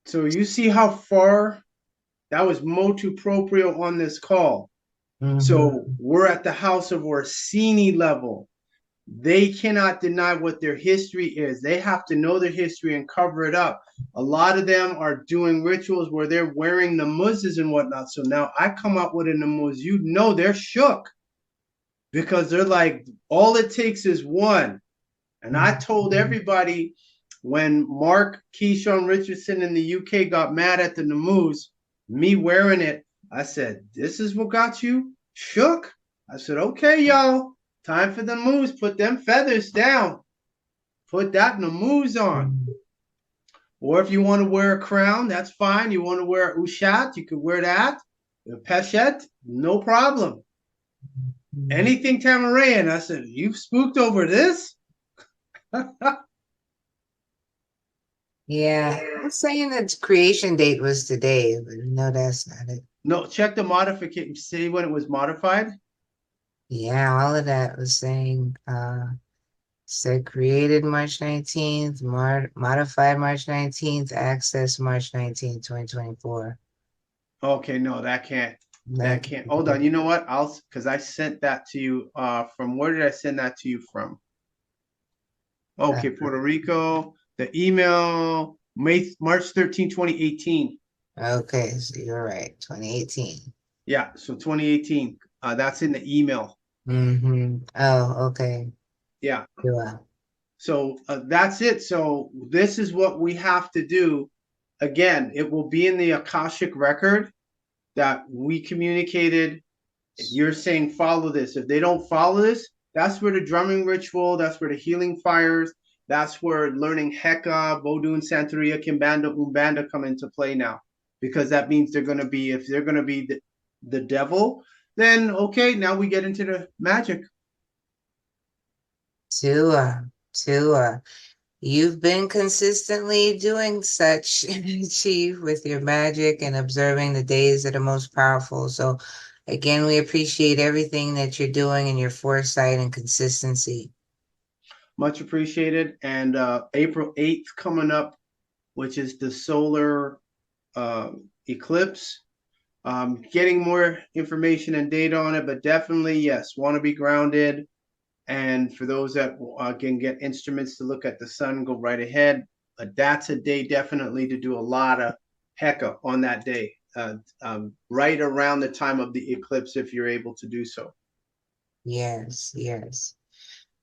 So you see how far that was motu proprio on this call. Mm-hmm. So we're at the House of Orsini level. They cannot deny what their history is. They have to know their history and cover it up. A lot of them are doing rituals where they're wearing namuzes and whatnot. So now I come up with a namuz. They're shook because they're like, all it takes is one. And I told everybody when Mark Keyshawn Richardson in the UK got mad at the namuz, me wearing it, I said, this is what got you shook? I said, okay, y'all. Time for the moose. Put them feathers down. Put that namuz on. Or if you want to wear a crown, that's fine. You want to wear a ushat, you could wear that. A peshet, no problem. Anything Tamarayan. I said, you've spooked over this? Yeah, I'm saying its creation date was today, but no, that's not it. No, check the modification. See when it was modified? Yeah, all of that was saying Said created March 19th, modified March 19th, access March 19th, 2024. Okay, no, that can't. That That can't. Hold on. You know what? Because I sent that to you. From where did I send that to you from? Okay, Puerto Rico. The email, March 13, 2018. Okay, so you're right. 2018. Yeah, so 2018. That's in the email. Mm-hmm. Oh, okay. Yeah. Yeah. So that's it. So this is what we have to do. Again, it will be in the Akashic record that we communicated. You're saying follow this. If they don't follow this, that's where the drumming ritual, that's where the healing fires, that's where learning Heka, Vodou and Santeria, Kimbanda, Umbanda come into play now. Because that means they're going to be, if they're going to be the devil, then okay, now we get into the magic. Tua. You've been consistently doing such, Chief, with your magic and observing the days that are most powerful. So, again, we appreciate everything that you're doing and your foresight and consistency. Much appreciated. And April 8th coming up, which is the solar eclipse. Getting more information and data on it, but definitely, yes, want to be grounded. And for those that can get instruments to look at the sun, go right ahead. That's a day definitely to do a lot of Heka on that day, right around the time of the eclipse, if you're able to do so. Yes.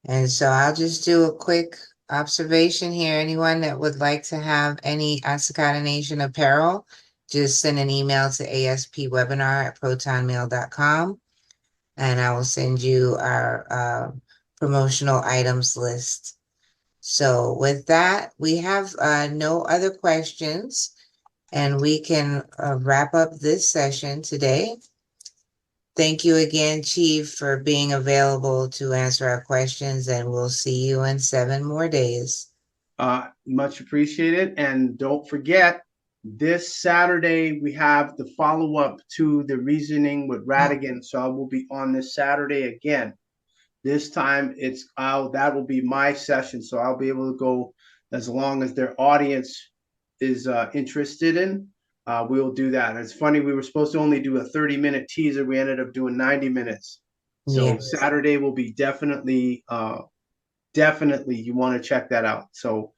And so I'll just do a quick observation here. Anyone that would like to have any At-sik-hata Nation apparel, just send an email to aspwebinar@protonmail.com, and I will send you our promotional items list. So with that, we have no other questions, and we can wrap up this session today. Thank you again, Chief, for being available to answer our questions, and we'll see you in 7 more days. Much appreciated. And don't forget, this Saturday, we have the follow-up to the reasoning with Radigan. So I will be on this Saturday again. This time that will be my session. So I'll be able to go as long as their audience is interested in. We'll do that. It's funny, we were supposed to only do a 30-minute teaser. We ended up doing 90 minutes. So yes. Saturday will be definitely you want to check that out. So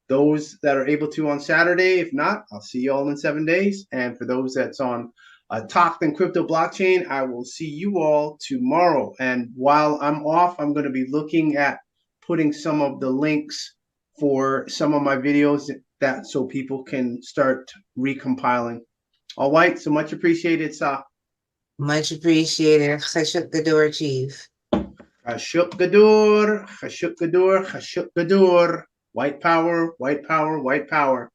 those that are able to on Saturday, if not, I'll see you all in 7 days. And for those that's on Talk and Crypto Blockchain, I will see you all tomorrow. And while I'm off, I'm going to be looking at putting some of the links for some of my videos so people can start recompiling. All right, so much appreciated, Sa. Much appreciated. Chashuk Gadur, Chief. Chashuk Gadur, Chashuk Gadur, Chashuk Gadur. White power, white power, white power.